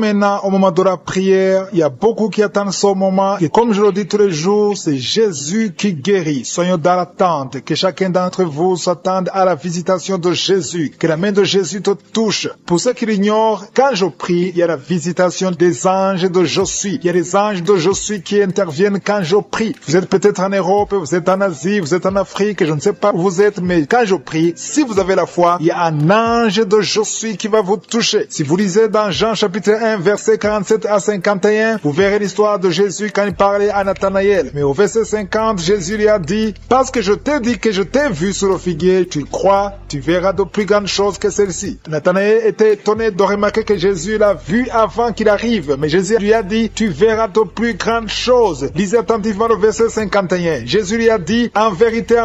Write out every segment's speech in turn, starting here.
Maintenant, au moment de la prière, il y a beaucoup qui attendent ce moment. Et comme je le dis tous les jours, c'est Jésus qui guérit. Soyons dans l'attente. Que chacun d'entre vous s'attende à la visitation de Jésus. Que la main de Jésus te touche. Pour ceux qui l'ignorent, quand je prie, il y a la visitation des anges de Je suis. Il y a les anges de Je suis qui interviennent quand je prie. Vous êtes peut-être en Europe, vous êtes en Asie, vous êtes en Afrique, je ne sais pas où vous êtes, mais quand je prie, si vous avez la foi, il y a un ange de Je suis qui va vous toucher. Si vous lisez dans Jean chapitre 1, verset 47 à 51, vous verrez l'histoire de Jésus quand il parlait à Nathanaël. Mais au verset 50, Jésus lui a dit, parce que je t'ai dit que je t'ai vu sur le figuier, tu crois, tu verras de plus grandes choses que celle-ci. Nathanaël était étonné de remarquer que Jésus l'a vu avant qu'il arrive. Mais Jésus lui a dit, tu verras de plus grandes choses. Lisez attentivement le verset 51. Jésus lui a dit, en vérité,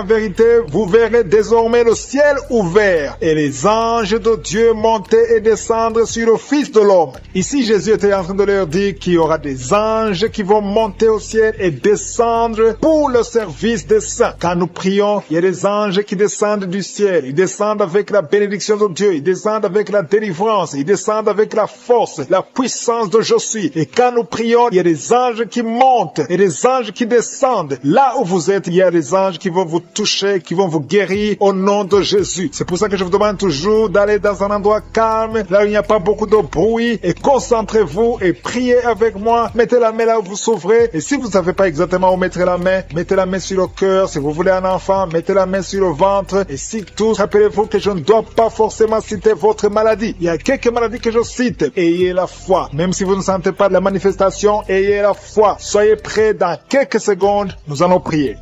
vous verrez désormais le ciel ouvert et les anges de Dieu monter et descendre sur le Fils de l'homme. Ici, Jésus était en train de leur dire qu'il y aura des anges qui vont monter au ciel et descendre pour le service des saints. Quand nous prions, il y a des anges qui descendent du ciel. Ils descendent avec la bénédiction de Dieu. Ils descendent avec la délivrance. Ils descendent avec la force, la puissance de Je suis. Et quand nous prions, il y a des anges qui montent et des anges qui descendent. Là où vous êtes, il y a des anges qui vont vous toucher, qui vont vous guérir au nom de Jésus. C'est pour ça que je vous demande toujours d'aller dans un endroit calme, là où il n'y a pas beaucoup de bruit, et concentrez-vous et priez avec moi. Mettez la main là où vous souffrez. Et si vous ne savez pas exactement où mettre la main, mettez la main sur le cœur. Si vous voulez un enfant, mettez la main sur le ventre. Et si tous, rappelez-vous que je ne dois pas forcément citer votre maladie. Il y a quelques maladies que je cite. Ayez la foi. Même si vous ne sentez pas de la manifestation, ayez la foi. Soyez prêts, dans quelques secondes, nous allons prier.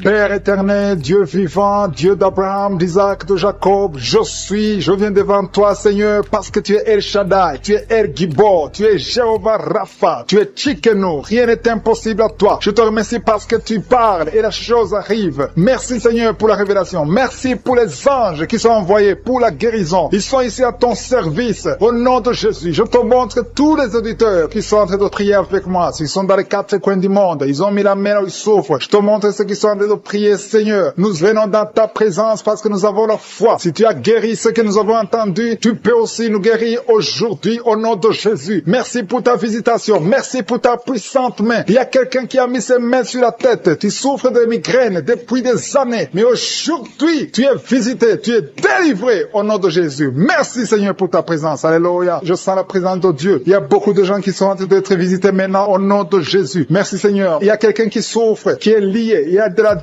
Père éternel, Dieu vivant, Dieu d'Abraham, d'Isaac, de Jacob, je viens devant toi, Seigneur, parce que tu es El Shaddai, tu es El Gibor, tu es Jéhovah Rapha, tu es Tchikenu, rien n'est impossible à toi. Je te remercie parce que tu parles et la chose arrive. Merci Seigneur pour la révélation, merci pour les anges qui sont envoyés pour la guérison. Ils sont ici à ton service, au nom de Jésus. Je te montre tous les auditeurs qui sont en train de prier avec moi, s'ils sont dans les quatre coins du monde, ils ont mis la main là où ils souffrent. Je te montre ceux qui sont en train de prier, Seigneur. Nous venons dans ta présence parce que nous avons la foi. Si tu as guéri ce que nous avons entendu, tu peux aussi nous guérir aujourd'hui au nom de Jésus. Merci pour ta visitation. Merci pour ta puissante main. Il y a quelqu'un qui a mis ses mains sur la tête. Tu souffres de migraines depuis des années. Mais aujourd'hui, tu es visité. Tu es délivré au nom de Jésus. Merci Seigneur pour ta présence. Alléluia. Je sens la présence de Dieu. Il y a beaucoup de gens qui sont en train d'être visités maintenant au nom de Jésus. Merci Seigneur. Il y a quelqu'un qui souffre, qui est lié. Il y a de l'addiction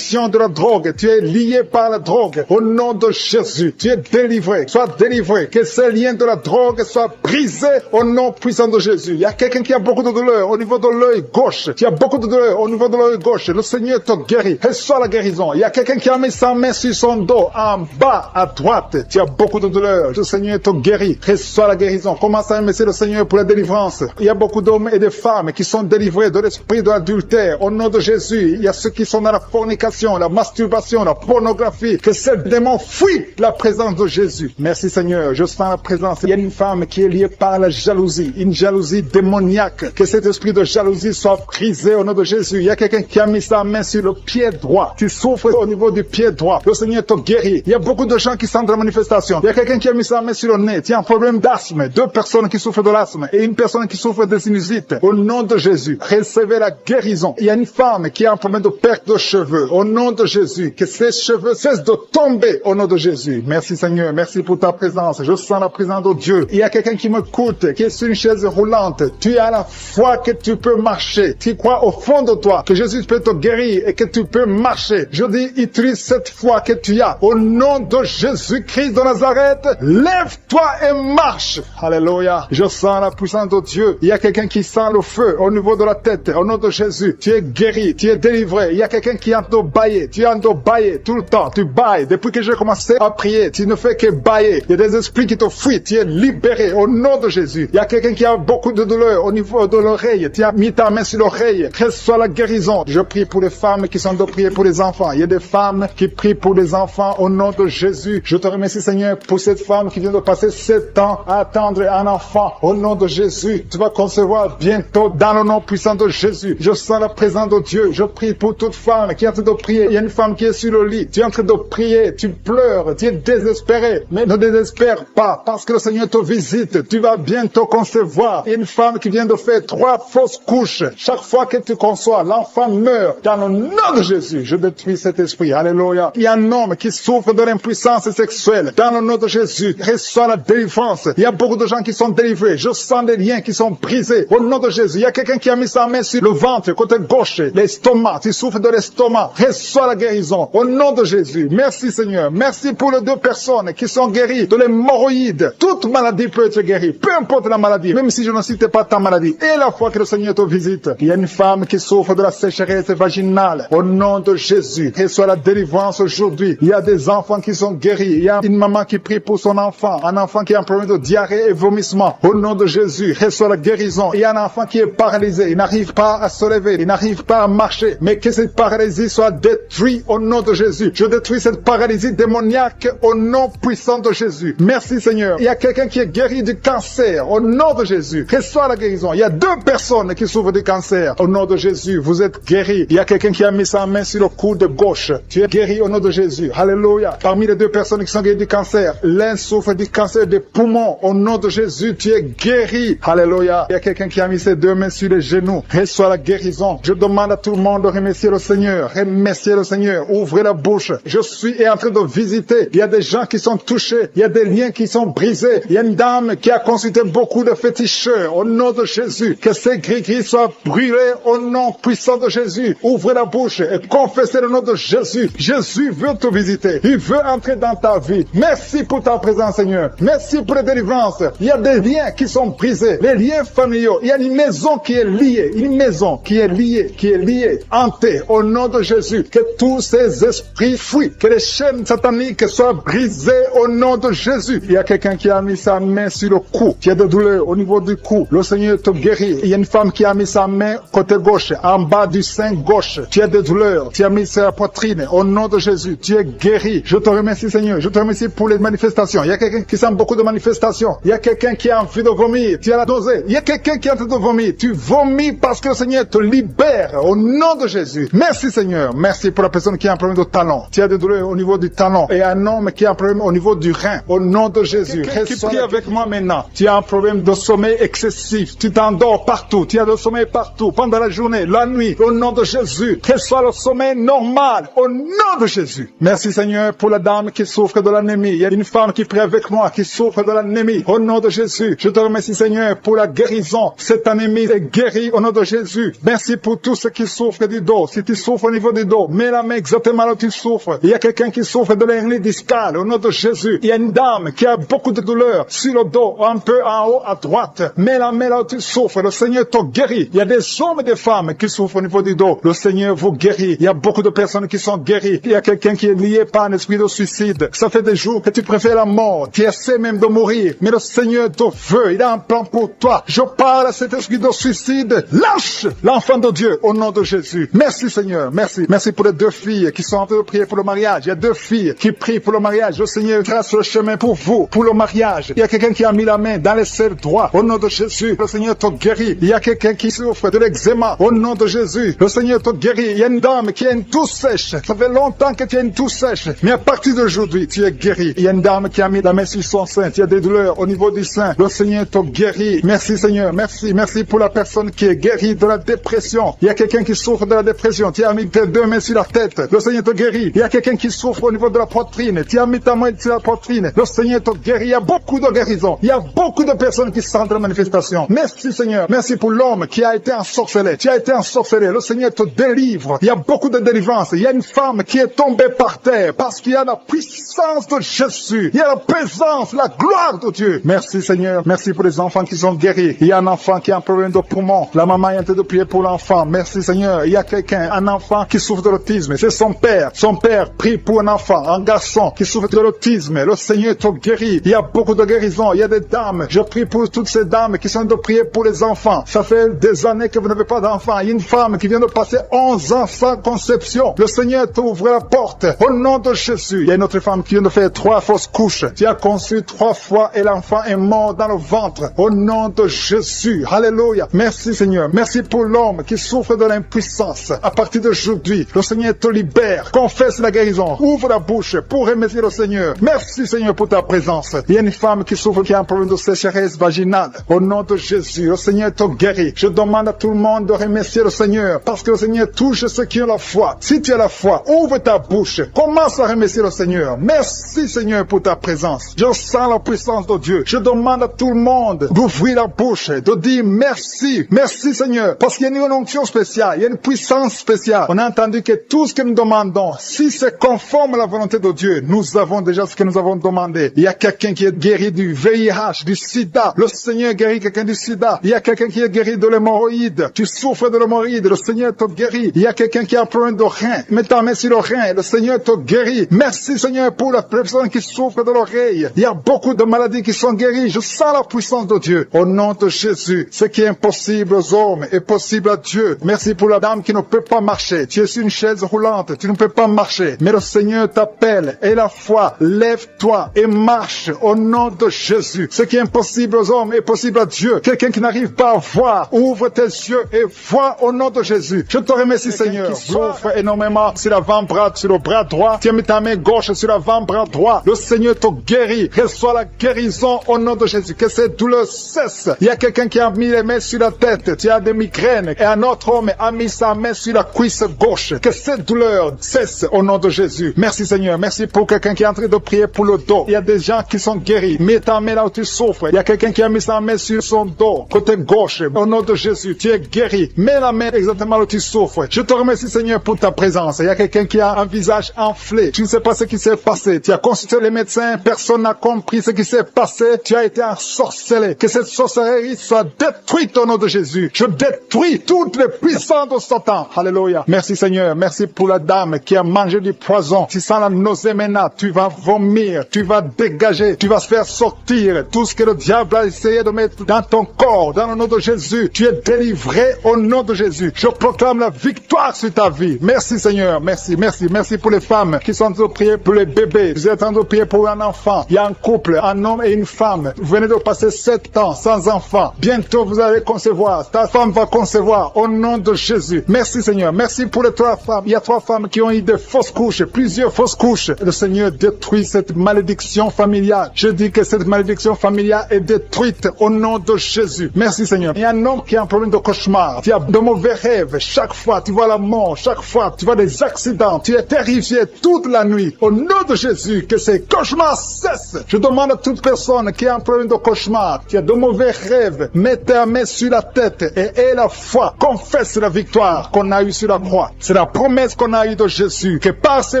de la drogue. Tu es lié par la drogue. Au nom de Jésus, tu es délivré. Sois délivré. Que ces liens de la drogue soient brisés au nom puissant de Jésus. Il y a quelqu'un qui a beaucoup de douleur au niveau de l'œil gauche. Tu as beaucoup de douleur au niveau de l'œil gauche. Le Seigneur te guérit. Reçois la guérison. Il y a quelqu'un qui a mis sa main sur son dos en bas à droite. Tu as beaucoup de douleur. Le Seigneur te guérit. Reçois la guérison. Commence à remercier le Seigneur pour la délivrance. Il y a beaucoup d'hommes et de femmes qui sont délivrés de l'esprit de l'adultère. Au nom de Jésus, il y a ceux qui sont dans la fornication, la masturbation, la pornographie. Que ces démons fuient la présence de Jésus. Merci Seigneur. Je sens la présence. Il y a une femme qui est liée par la jalousie. Une jalousie démoniaque. Que cet esprit de jalousie soit brisé au nom de Jésus. Il y a quelqu'un qui a mis sa main sur le pied droit. Tu souffres au niveau du pied droit. Le Seigneur te guérit. Il y a beaucoup de gens qui sentent la manifestation. Il y a quelqu'un qui a mis sa main sur le nez. Tu as un problème d'asthme. 2 personnes qui souffrent de l'asthme et une personne qui souffre de sinusite. Au nom de Jésus, recevez la guérison. Il y a une femme qui a un problème de perte de cheveux. Au nom de Jésus, que ses cheveux cessent de tomber au nom de Jésus. Merci Seigneur. Merci pour ta présence. Je sens la présence de Dieu. Il y a quelqu'un qui m'écoute, qui est sur une chaise roulante. Tu as la foi que tu peux marcher. Tu crois au fond de toi que Jésus peut te guérir et que tu peux marcher. Je dis, utilise cette foi que tu as. Au nom de Jésus-Christ de Nazareth, lève-toi et marche. Alléluia. Je sens la puissance de Dieu. Il y a quelqu'un qui sent le feu au niveau de la tête. Au nom de Jésus, tu es guéri, tu es délivré. Il y a quelqu'un qui est en train de bailler. Tu es en train de bailler tout le temps. Tu bailles. Depuis que j'ai commencé à prier, tu ne fais que bailler. Il y a des esprits qui te fuient. Tu es libéré au nom de Jésus. Il y a quelqu'un qui a beaucoup de douleur au niveau de l'oreille. Tu as mis ta main sur l'oreille. Reçois la guérison. Je prie pour les femmes qui sont de prier pour les enfants. Il y a des femmes qui prient pour les enfants au nom de Jésus. Je te remercie Seigneur pour cette femme qui vient de passer 7 ans à attendre un enfant. Au nom de Jésus, tu vas concevoir bientôt dans le nom puissant de Jésus. Je sens la présence de Dieu. Je prie pour toute femme qui qui est en train de prier. Il y a une femme qui est sur le lit. Tu es en train de prier. Tu pleures. Tu es désespéré. Mais ne désespère pas parce que le Seigneur te visite. Tu vas bientôt concevoir. Il y a une femme qui vient de faire 3 fausses couches. Chaque fois que tu conçois, l'enfant meurt. Dans le nom de Jésus, je détruis cet esprit. Alléluia. Il y a un homme qui souffre de l'impuissance sexuelle. Dans le nom de Jésus, reçois la délivrance. Il y a beaucoup de gens qui sont délivrés. Je sens des liens qui sont brisés. Au nom de Jésus, il y a quelqu'un qui a mis sa main sur le ventre, côté gauche, l'estomac. Tu souffres de l'estomac. Reçois la guérison. Au nom de Jésus. Merci Seigneur. Merci pour les 2 personnes qui sont guéries de l'hémorroïde. Toute maladie peut être guérie. Peu importe la maladie. Même si je ne cite pas ta maladie. Et la fois que le Seigneur te visite, il y a une femme qui souffre de la sécheresse vaginale. Au nom de Jésus. Reçois la délivrance aujourd'hui. Il y a des enfants qui sont guéris. Il y a une maman qui prie pour son enfant. Un enfant qui a un problème de diarrhée et vomissement. Au nom de Jésus. Reçois la guérison. Il y a un enfant qui est paralysé. Il n'arrive pas à se lever. Il n'arrive pas à marcher. Mais que cette paralysie soit détruite au nom de Jésus. Je détruis cette paralysie démoniaque au nom puissant de Jésus. Merci Seigneur. Il y a quelqu'un qui est guéri du cancer au nom de Jésus. Reçois la guérison. Il y a 2 personnes qui souffrent du cancer. Au nom de Jésus, vous êtes guéris. Il y a quelqu'un qui a mis sa main sur le coude gauche. Tu es guéri au nom de Jésus. Alléluia. Parmi les 2 personnes qui sont guéries du cancer, l'un souffre du cancer des poumons. Au nom de Jésus, tu es guéri. Alléluia. Il y a quelqu'un qui a mis ses 2 mains sur les genoux. Reçois la guérison. Je demande à tout le monde de remercier le Seigneur. Remercier le Seigneur. Ouvrez la bouche. Je suis en train de visiter. Il y a des gens qui sont touchés. Il y a des liens qui sont brisés. Il y a une dame qui a consulté beaucoup de féticheurs. Au nom de Jésus. Que ces gris-gris soient brûlés au nom puissant de Jésus. Ouvrez la bouche et confessez le nom de Jésus. Jésus veut te visiter. Il veut entrer dans ta vie. Merci pour ta présence, Seigneur. Merci pour la délivrance. Il y a des liens qui sont brisés. Les liens familiaux. Il y a une maison qui est liée. Une maison qui est liée. Hantée. Au nom de Jésus. Que tous ces esprits fuient. Que les chaînes sataniques soient brisées au nom de Jésus. Il y a quelqu'un qui a mis sa main sur le cou. Tu as des douleurs au niveau du cou. Le Seigneur te guérit. Il y a une femme qui a mis sa main côté gauche, en bas du sein gauche. Tu as des douleurs. Tu as mis sur la poitrine. Au nom de Jésus, tu es guéri. Je te remercie, Seigneur. Je te remercie pour les manifestations. Il y a quelqu'un qui sent beaucoup de manifestations. Il y a quelqu'un qui a envie de vomir. Tu as la nausée. Il y a quelqu'un qui est en train de vomir. Tu vomis parce que le Seigneur te libère. Au nom de Jésus. Merci, Seigneur. Merci pour la personne qui a un problème de talon. Tu as des douleurs au niveau du talon. Et un homme qui a un problème au niveau du rein. Au nom de Jésus. Qui prie avec moi maintenant. Tu as un problème de sommeil excessif. Tu t'endors partout. Tu as le sommeil partout. Pendant la journée, la nuit. Au nom de Jésus. Reçois le sommeil normal. Au nom de Jésus. Merci, Seigneur, pour la dame qui souffre de l'anémie. Il y a une femme qui prie avec moi qui souffre de l'anémie. Au nom de Jésus. Je te remercie, Seigneur, pour la guérison. Cette anémie est guérie au nom de Jésus. Merci pour tous ceux qui souffrent du dos. Si tu souffres au niveau du dos, mets la main exactement là où tu souffres. Il y a quelqu'un qui souffre de l'hernie discale. Au nom de Jésus. Il y a une dame qui a beaucoup de douleurs sur le dos, un peu en haut à droite. Mets la main là où tu souffres. Le Seigneur te guérit. Il y a des hommes et des femmes qui souffrent au niveau du dos. Le Seigneur vous guérit. Il y a beaucoup de personnes qui sont guéries. Il y a quelqu'un qui est lié par un esprit de suicide. Ça fait des jours que tu préfères la mort. Tu essaies même de mourir. Mais le Seigneur te veut. Il a un plan pour toi. Je parle à cet esprit de suicide. Lâche l'enfant de Dieu au nom de Jésus. Merci, Seigneur. Merci. Merci pour les 2 filles qui sont en train de prier pour le mariage. Il y a 2 filles qui prient pour le mariage. Le Seigneur trace le chemin pour vous, pour le mariage. Il y a quelqu'un qui a mis la main dans les selles droits. Au nom de Jésus, le Seigneur te guérit. Il y a quelqu'un qui souffre de l'eczéma. Au nom de Jésus, le Seigneur te guérit. Il y a une dame qui a une toux sèche. Ça fait longtemps que tu as une toux sèche. Mais à partir d'aujourd'hui, tu es guéri. Il y a une dame qui a mis la main sur son sein. Tu as des douleurs au niveau du sein. Le Seigneur te guérit. Merci, Seigneur. Merci. Merci pour la personne qui est guérie de la dépression. Il y a quelqu'un qui souffre de la dépression. Tu as mis tes 2 mains sur la tête. Le Seigneur te guérit. Il y a quelqu'un qui souffre au niveau de la poitrine. Tu as mis ta main sur la poitrine. Le Seigneur te guérit. Il y a beaucoup de guérisons. Il y a beaucoup de personnes qui sentent la manifestation. Merci, Seigneur. Merci pour l'homme qui a été ensorcelé. Tu as été ensorcelé. Le Seigneur te délivre. Il y a beaucoup de délivrance. Il y a une femme qui est tombée par terre parce qu'il y a la puissance de Jésus. Il y a la présence, la gloire de Dieu. Merci, Seigneur. Merci pour les enfants qui sont guéris. Il y a un enfant qui a un problème de poumon. La maman est en train de prier pour l'enfant. Merci, Seigneur. Il y a quelqu'un, un enfant qui souffre de l'autisme. C'est son père. Son père prie pour un enfant, un garçon qui souffre de l'autisme. Le Seigneur te guérit. Il y a beaucoup de guérisons. Il y a des dames. Je prie pour toutes ces dames qui sont de prier pour les enfants. Ça fait des années que vous n'avez pas d'enfants. Il y a une femme qui vient de passer 11 ans sans conception. Le Seigneur t'ouvre la porte. Au nom de Jésus. Il y a une autre femme qui vient de faire 3 fausses couches. Tu as conçu 3 fois et l'enfant est mort dans le ventre. Au nom de Jésus. Alléluia. Merci, Seigneur. Merci pour l'homme qui souffre de l'impuissance. À partir de d'aujourd'hui, le Seigneur te libère. Confesse la guérison. Ouvre la bouche pour remercier le Seigneur. Merci Seigneur pour ta présence. Il y a une femme qui souffre, qui a un problème de sécheresse vaginale. Au nom de Jésus, le Seigneur te guérit. Je demande à tout le monde de remercier le Seigneur parce que le Seigneur touche ceux qui ont la foi. Si tu as la foi, ouvre ta bouche. Commence à remercier le Seigneur. Merci Seigneur pour ta présence. Je sens la puissance de Dieu. Je demande à tout le monde d'ouvrir la bouche, de dire merci. Merci Seigneur. Parce qu'il y a une onction spéciale, il y a une puissance spéciale. On a entendu que tout ce que nous demandons, si c'est conforme à la volonté de Dieu, nous avons déjà ce que nous avons demandé. Il y a quelqu'un qui est guéri du VIH, du sida. Le Seigneur guérit quelqu'un du sida. Il y a quelqu'un qui est guéri de l'hémorroïde. Tu souffres de l'hémorroïde, le Seigneur te guérit. Il y a quelqu'un qui a un problème de rein. Mets ta main sur le rein, le Seigneur te guérit. Merci Seigneur pour la personne qui souffre de l'oreille. Il y a beaucoup de maladies qui sont guéries. Je sens la puissance de Dieu. Au nom de Jésus, ce qui est impossible aux hommes est possible à Dieu. Merci pour la dame qui ne peut pas marcher. Tu es sur une chaise roulante, tu ne peux pas marcher. Mais le Seigneur t'appelle. Et la foi, lève-toi et marche au nom de Jésus. Ce qui est impossible aux hommes est possible à Dieu. Quelqu'un qui n'arrive pas à voir, ouvre tes yeux et vois au nom de Jésus. Je te remercie Seigneur. Qui souffre énormément sur l'avant-bras, sur le bras droit. Tu as mis ta main gauche sur l'avant-bras droit. Le Seigneur te guérit. Reçois la guérison au nom de Jésus. Que cette douleur cesse. Il y a quelqu'un qui a mis les mains sur la tête. Tu as des migraines. Et un autre homme a mis sa main sur la cuisse gauche. Que cette douleur cesse au nom de Jésus. Merci Seigneur. Merci pour quelqu'un qui est en train de prier pour le dos. Il y a des gens qui sont guéris. Mets ta main là où tu souffres. Il y a quelqu'un qui a mis sa main sur son dos, côté gauche. Au nom de Jésus, tu es guéri. Mets la main exactement là où tu souffres. Je te remercie Seigneur pour ta présence. Il y a quelqu'un qui a un visage enflé. Tu ne sais pas ce qui s'est passé. Tu as consulté les médecins. Personne n'a compris ce qui s'est passé. Tu as été ensorcelé. Que cette sorcellerie soit détruite au nom de Jésus. Je détruis toutes les puissances de Satan. Alléluia. Merci Seigneur. Merci pour la dame qui a mangé du poison. Tu sens la nausée maintenant. Tu vas vomir. Tu vas dégager. Tu vas se faire sortir tout ce que le diable a essayé de mettre dans ton corps. Dans le nom de Jésus. Tu es délivré au nom de Jésus. Je proclame la victoire sur ta vie. Merci Seigneur. Merci, merci, merci pour les femmes qui sont en train de prier pour les bébés. Vous êtes en train de prier pour un enfant. Il y a un couple, un homme et une femme. Vous venez de passer 7 ans sans enfant. Bientôt vous allez concevoir. Ta femme va concevoir au nom de Jésus. Merci Seigneur. Merci pour les 3 femmes. Il y a 3 femmes qui ont eu des fausses couches, plusieurs fausses couches. Le Seigneur détruit cette malédiction familiale. Je dis que cette malédiction familiale est détruite au nom de Jésus. Merci Seigneur. Il y a un homme qui a un problème de cauchemar. Tu as de mauvais rêves. Chaque fois tu vois la mort. Chaque fois tu vois des accidents. Tu es terrifié toute la nuit. Au nom de Jésus, que ces cauchemars cessent. Je demande à toute personne qui a un problème de cauchemar, qui a de mauvais rêves, mets ta main sur la tête et aie la foi. Confesse la victoire qu'on a eue sur la croix. C'est la promesse qu'on a eue de Jésus, que par ses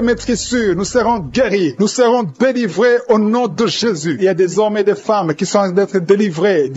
maîtrissures, nous serons guéris, nous serons délivrés au nom de Jésus. Il y a des hommes et des femmes qui sont en train d'être délivrés,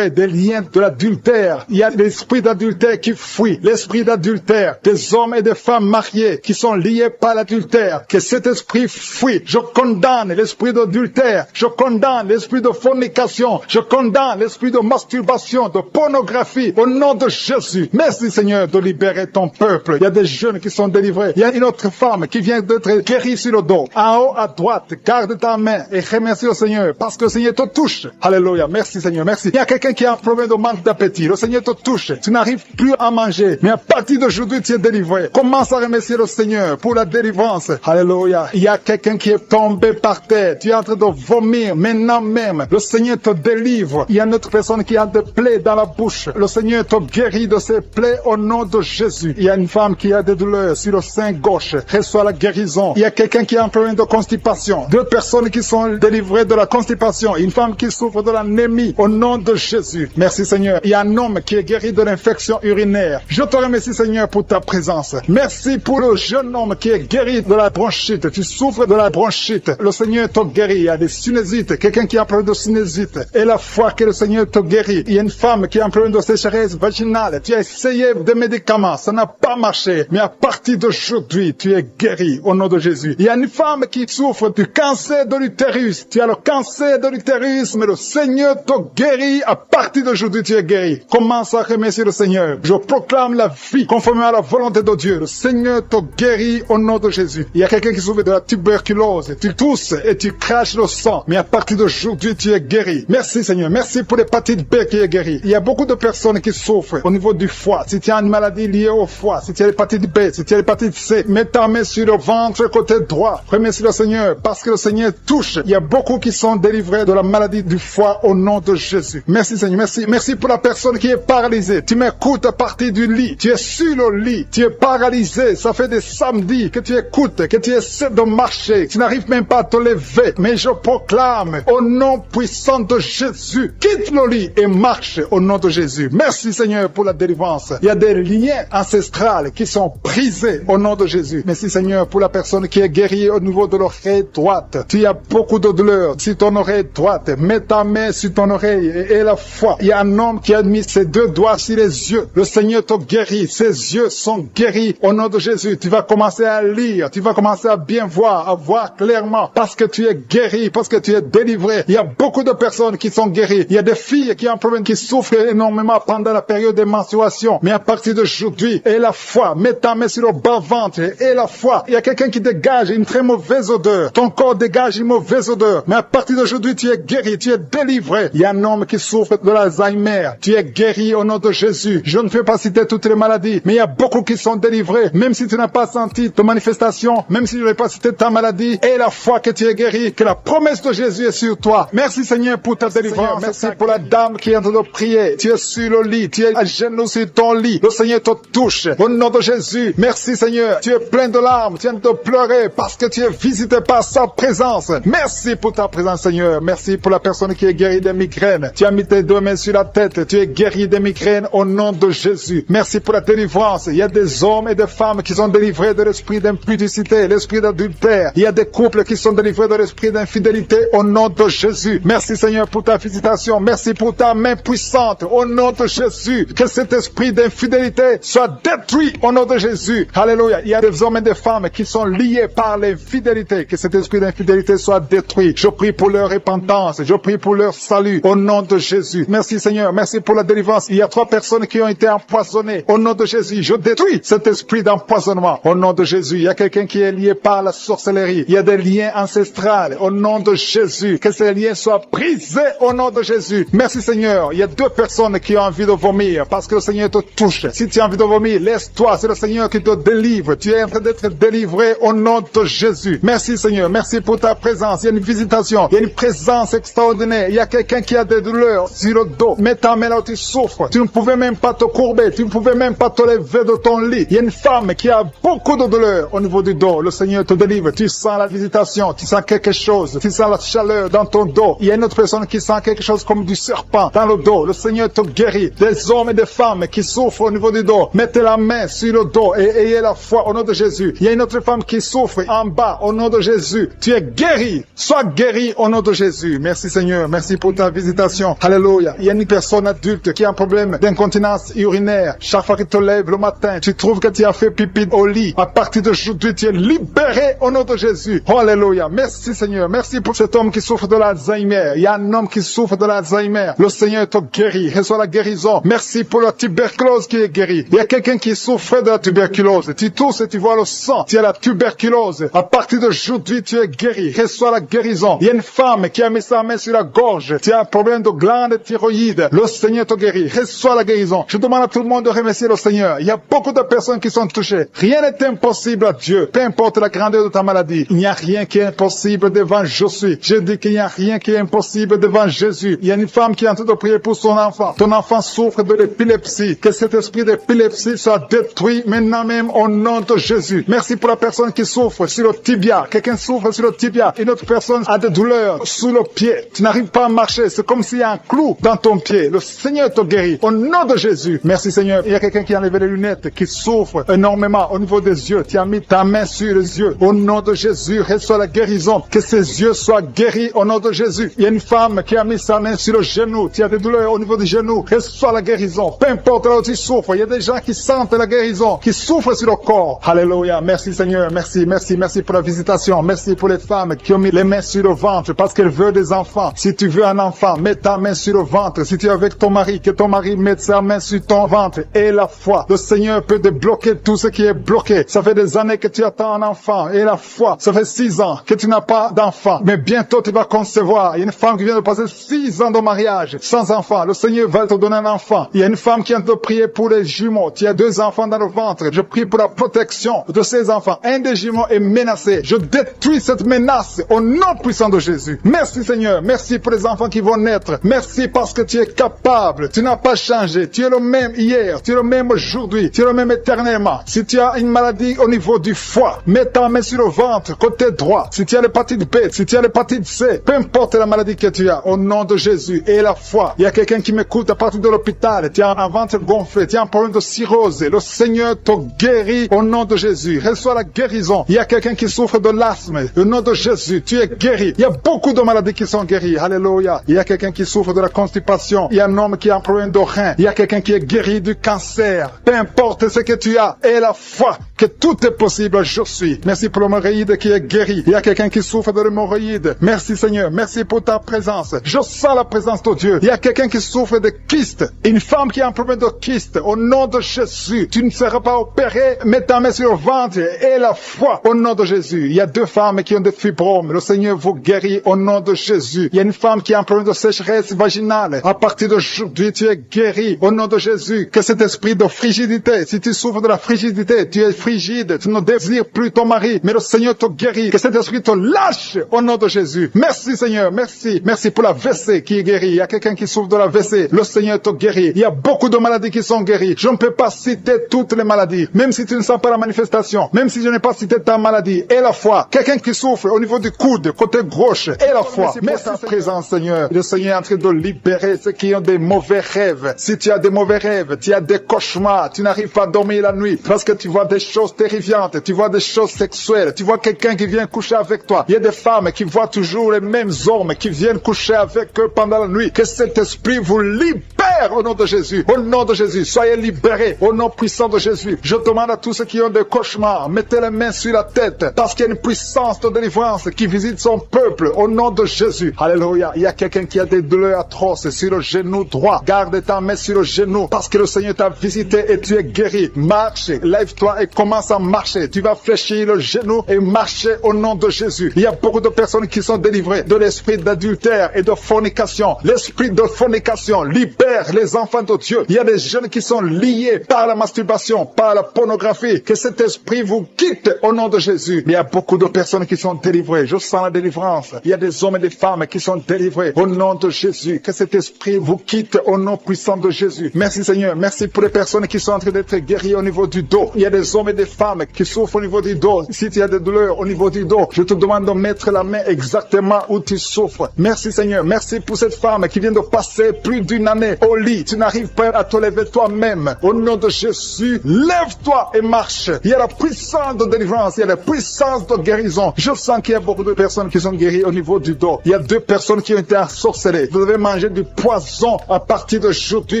des liens de l'adultère. Il y a l'esprit d'adultère qui fuit, l'esprit d'adultère, des hommes et des femmes mariés qui sont liés par l'adultère. Que cet esprit fuit. Je condamne l'esprit d'adultère, je condamne l'esprit de fornication, je condamne l'esprit de masturbation, de pornographie, au nom de Jésus. Merci Seigneur de libérer ton peuple. Il y a des jeunes qui sont délivrés. Il y a une autre femme qui vient d'être guérie sur le dos. En haut à droite, garde ta main et remercie le Seigneur parce que le Seigneur te touche. Alléluia. Merci Seigneur. Merci. Il y a quelqu'un qui a un problème de manque d'appétit. Le Seigneur te touche. Tu n'arrives plus à manger. Mais à partir d'aujourd'hui, tu es délivré. Commence à remercier le Seigneur pour la délivrance. Alléluia. Il y a quelqu'un qui est tombé par terre. Tu es en train de vomir maintenant même. Le Seigneur te délivre. Il y a une autre personne qui a des plaies dans la bouche. Le Seigneur te guérit de ces plaies au nom de Jésus. Il y a une femme qui a des douleurs sur le sein gauche. Reçoit la guérison. Il y a quelqu'un qui a un problème de constipation. 2 personnes qui sont délivrées de la constipation. Une femme qui souffre de l'anémie au nom de Jésus. Merci Seigneur. Il y a un homme qui est guéri de l'infection urinaire. Je te remercie Seigneur pour ta présence. Merci pour le jeune homme qui est guéri de la bronchite. Tu souffres de la bronchite. Le Seigneur te guérit. Il y a des sinusites. Quelqu'un qui a un problème de sinusite. Et la foi que le Seigneur te guérit. Il y a une femme qui a un problème de sécheresse vaginale. Tu as essayé des médicaments. Ça n'a pas marché. Mais à partir d'aujourd'hui, tu es guéri au nom de Jésus. Il y a une femme qui souffre du cancer de l'utérus. Tu as le cancer de l'utérus, mais le Seigneur te guérit. À partir d'aujourd'hui, tu es guéri. Commence à remercier le Seigneur. Je proclame la vie conformément à la volonté de Dieu. Le Seigneur te guérit au nom de Jésus. Il y a quelqu'un qui souffre de la tuberculose. Tu tousses et tu craches le sang. Mais à partir d'aujourd'hui, tu es guéri. Merci Seigneur. Merci pour l'hépatite B qui est guérie. Il y a beaucoup de personnes qui souffrent au niveau du foie. Si tu as une maladie liée au foie, foi. Si tu as l'hépatite B, si tu as l'hépatite C, mets ta main sur le ventre côté droit. Remercie le Seigneur parce que le Seigneur touche. Il y a beaucoup qui sont délivrés de la maladie du foie au nom de Jésus. Merci Seigneur, merci. Merci pour la personne qui est paralysée. Tu m'écoutes à partir du lit. Tu es sur le lit. Tu es paralysé. Ça fait des samedis que tu écoutes, que tu essaies de marcher. Tu n'arrives même pas à te lever. Mais je proclame au nom puissant de Jésus, quitte le lit et marche au nom de Jésus. Merci Seigneur pour la délivrance. Il y a des liens ancestrales qui sont brisés au nom de Jésus. Merci Seigneur pour la personne qui est guérie au niveau de l'oreille droite. Tu as beaucoup de douleur sur ton oreille droite. Mets ta main sur ton oreille et la foi. Il y a un homme qui a mis ses 2 doigts sur les yeux. Le Seigneur te guérit. Ses yeux sont guéris au nom de Jésus. Tu vas commencer à lire. Tu vas commencer à bien voir, à voir clairement parce que tu es guéri, parce que tu es délivré. Il y a beaucoup de personnes qui sont guéries. Il y a des filles qui ont un problème, qui souffrent énormément pendant la période de menstruation. Mais à partir d'aujourd'hui, et la foi, mets ta main sur le bas-ventre, et la foi. Il y a quelqu'un qui dégage une très mauvaise odeur. Ton corps dégage une mauvaise odeur. Mais à partir d'aujourd'hui, tu es guéri, tu es délivré. Il y a un homme qui souffre de l'Alzheimer. Tu es guéri au nom de Jésus. Je ne vais pas citer toutes les maladies, mais il y a beaucoup qui sont délivrés. Même si tu n'as pas senti de manifestation, même si je n'ai pas cité ta maladie, et la foi que tu es guéri, que la promesse de Jésus est sur toi. Merci Seigneur pour ta délivrance. Merci pour la dame qui est en train de prier. Tu es sur le lit, tu es à genoux sur ton lit. Le Seigneur te touche. Au nom de Jésus, merci Seigneur. Tu es plein de larmes, tu viens de pleurer parce que tu es visité par sa présence. Merci pour ta présence Seigneur. Merci pour la personne qui est guérie des migraines. Tu as mis tes 2 mains sur la tête. Tu es guéri des migraines au nom de Jésus. Merci pour la délivrance. Il y a des hommes et des femmes qui sont délivrés de l'esprit d'impudicité, l'esprit d'adultère. Il y a des couples qui sont délivrés de l'esprit d'infidélité au nom de Jésus. Merci Seigneur pour ta visitation. Merci pour ta main puissante au nom de Jésus. Que cet esprit d'infidélité soit détruit au nom de Jésus. Alléluia. Il y a des hommes et des femmes qui sont liés par l'infidélité. Que cet esprit d'infidélité soit détruit. Je prie pour leur repentance. Je prie pour leur salut au nom de Jésus. Merci Seigneur. Merci pour la délivrance. Il y a 3 personnes qui ont été empoisonnées au nom de Jésus. Je détruis cet esprit d'empoisonnement au nom de Jésus. Il y a quelqu'un qui est lié par la sorcellerie. Il y a des liens ancestrales au nom de Jésus. Que ces liens soient brisés au nom de Jésus. Merci Seigneur. Il y a 2 personnes qui ont envie de vomir parce que le Seigneur te touche. Si tu as envie de vomir, laisse-toi. C'est le Seigneur qui te délivre. Tu es en train d'être délivré au nom de Jésus. Merci Seigneur. Merci pour ta présence. Il y a une visitation. Il y a une présence extraordinaire. Il y a quelqu'un qui a des douleurs sur le dos. Mets ta main là où tu souffres. Tu ne pouvais même pas te courber. Tu ne pouvais même pas te lever de ton lit. Il y a une femme qui a beaucoup de douleurs au niveau du dos. Le Seigneur te délivre. Tu sens la visitation. Tu sens quelque chose. Tu sens la chaleur dans ton dos. Il y a une autre personne qui sent quelque chose comme du serpent dans le dos. Le Seigneur te guérit. Des hommes et des femmes qui souffrent au niveau du dos. Mettez la main sur le dos et ayez la foi au nom de Jésus. Il y a une autre femme qui souffre en bas au nom de Jésus. Tu es guéri. Sois guéri au nom de Jésus. Merci Seigneur. Merci pour ta visitation. Alléluia. Il y a une personne adulte qui a un problème d'incontinence urinaire. Chaque fois que tu te lèves le matin, tu trouves que tu as fait pipi au lit. À partir d'aujourd'hui, tu es libéré au nom de Jésus. Oh, alléluia. Merci Seigneur. Merci pour cet homme qui souffre de l'Alzheimer. Il y a un homme qui souffre de l'Alzheimer. Le Seigneur te guérit. Reçois la guérison. Merci pour la tuberculose qui est guérie. Il y a quelqu'un qui souffre de la tuberculose. Tu tousses et tu vois le sang. Tu as la tuberculose. À partir d'aujourd'hui, tu es guéri. Reçois la guérison. Il y a une femme qui a mis sa main sur la gorge. Tu as un problème de glande thyroïde. Le Seigneur te guérit. Reçois la guérison. Je demande à tout le monde de remercier le Seigneur. Il y a beaucoup de personnes qui sont touchées. Rien n'est impossible à Dieu. Peu importe la grandeur de ta maladie. Il n'y a rien qui est impossible devant je suis. Je dis qu'il n'y a rien qui est impossible devant Jésus. Il y a une femme qui est en train de prier pour son enfant. Ton enfant souffre de l'épilepsie. Que cet esprit d'épilepsie soit détruit maintenant même au nom de Jésus. Merci pour la personne qui souffre sur le tibia. Quelqu'un souffre sur le tibia. Une autre personne a des douleurs sous le pied. Tu n'arrives pas à marcher. C'est comme s'il y a un clou dans ton pied. Le Seigneur te guérit. Au nom de Jésus. Merci Seigneur. Il y a quelqu'un qui a enlevé les lunettes, qui souffre énormément au niveau des yeux. Tu as mis ta main sur les yeux. Au nom de Jésus, reçois la guérison. Que ses yeux soient guéris au nom de Jésus. Il y a une femme qui a mis sa main sur le genou. Tu as des douleurs au niveau du genou. Reçois la guérison. Peu importe là où tu souffres. Il y a des gens qui sentent la guérison, qui souffrent sur le corps. Alléluia. Merci Seigneur. Merci, merci, merci pour la visitation. Merci pour les femmes qui ont mis les mains sur le ventre parce qu'elles veulent des enfants. Si tu veux un enfant, mets ta main sur le ventre. Si tu es avec ton mari, que ton mari mette sa main sur ton ventre. Et la foi. Le Seigneur peut débloquer tout ce qui est bloqué. Ça fait des années que tu attends un enfant. Et la foi. Ça fait 6 ans que tu n'as pas d'enfant. Mais bientôt tu vas concevoir. Il y a une femme qui vient de passer 6 ans de mariage sans enfant. Le Seigneur va te donner un enfant. Il y a une femme qui vient de prier pour les jumeaux. Tu as 2 ces enfants dans le ventre. Je prie pour la protection de ces enfants. Un des jumeaux est menacé. Je détruis cette menace au nom puissant de Jésus. Merci Seigneur. Merci pour les enfants qui vont naître. Merci parce que tu es capable. Tu n'as pas changé. Tu es le même hier. Tu es le même aujourd'hui. Tu es le même éternellement. Si tu as une maladie au niveau du foie, mets ta main sur le ventre, côté droit. Si tu as l'hépatite B, si tu as l'hépatite C, peu importe la maladie que tu as, au nom de Jésus et la foi. Il y a quelqu'un qui m'écoute à partir de l'hôpital. Tu as un ventre gonflé. Tu as un problème de cirrhose. Le Seigneur te guérit au nom de Jésus. Reçois la guérison. Il y a quelqu'un qui souffre de l'asthme. Au nom de Jésus, tu es guéri. Il y a beaucoup de maladies qui sont guéries. Alléluia. Il y a quelqu'un qui souffre de la constipation. Il y a un homme qui a un problème de rein. Il y a quelqu'un qui est guéri du cancer. Peu importe ce que tu as, et la foi que tout est possible, je suis. Merci pour l'hémorroïde qui est guéri. Il y a quelqu'un qui souffre de l'hémorroïde. Merci Seigneur. Merci pour ta présence. Je sens la présence de Dieu. Il y a quelqu'un qui souffre de kyste. Une femme qui a un problème de kyste. Au nom de Jésus, tu ne seras pas opéré. Mets ta main sur le ventre et la foi au nom de Jésus. Il y a 2 femmes qui ont des fibromes. Le Seigneur vous guérit au nom de Jésus. Il y a une femme qui a un problème de sécheresse vaginale. À partir d'aujourd'hui, tu es guéri au nom de Jésus. Que cet esprit de frigidité, si tu souffres de la frigidité, tu es frigide, tu ne désires plus ton mari, mais le Seigneur te guérit. Que cet esprit te lâche au nom de Jésus. Merci Seigneur, merci. Merci pour la WC qui est guérie. Il y a quelqu'un qui souffre de la WC. Le Seigneur te guérit. Il y a beaucoup de maladies qui sont guéries. Je ne peux pas citer toutes les maladies. Même si tu ne sens pas la manifestation, même si je n'ai pas cité ta maladie, et la foi. Quelqu'un qui souffre au niveau du coude, côté gauche, et la foi. Merci ta présence Seigneur. Le Seigneur est en train de libérer ceux qui ont des mauvais rêves. Si tu as des mauvais rêves, tu as des cauchemars, tu n'arrives pas à dormir la nuit parce que tu vois des choses terrifiantes, tu vois des choses sexuelles, tu vois quelqu'un qui vient coucher avec toi. Il y a des femmes qui voient toujours les mêmes hommes qui viennent coucher avec eux pendant la nuit. Que cet esprit vous libère au nom de Jésus. Au nom de Jésus, soyez libérés au nom puissant de Jésus. Je demande à tous ceux qui ont des cauchemars, mettez les mains sur la tête parce qu'il y a une puissance de délivrance qui visite son peuple au nom de Jésus. Alléluia. Il y a quelqu'un qui a des douleurs atroces sur le genou droit. Garde ta main sur le genou parce que le Seigneur t'a visité et tu es guéri. Marche, lève-toi et commence à marcher. Tu vas fléchir le genou et marcher au nom de Jésus. Il y a beaucoup de personnes qui sont délivrées de l'esprit d'adultère et de fornication. L'esprit de fornication libère les enfants de Dieu. Il y a des jeunes qui sont liés par la masturbation, par la pornographie. Que cet esprit vous quitte au nom de Jésus. Il y a beaucoup de personnes qui sont délivrées. Je sens la délivrance. Il y a des hommes et des femmes qui sont délivrés au nom de Jésus. Que cet esprit vous quitte au nom puissant de Jésus. Merci Seigneur. Merci pour les personnes qui sont en train d'être guéries au niveau du dos. Il y a des hommes et des femmes qui souffrent au niveau du dos. Si tu as des douleurs au niveau du dos, je te demande de mettre la main exactement où tu souffres. Merci Seigneur. Merci pour cette femme qui vient de passer plus d'une année au lit. Tu n'arrives pas à te lever toi-même. Au nom de Jésus, lève-toi et marche. Il y a la puissance de délivrance. Il y a la puissance de guérison. Je sens qu'il y a beaucoup de personnes qui sont guéries au niveau du dos. Il y a 2 personnes qui ont été ensorcelées. Vous avez mangé du poison. À partir d'aujourd'hui,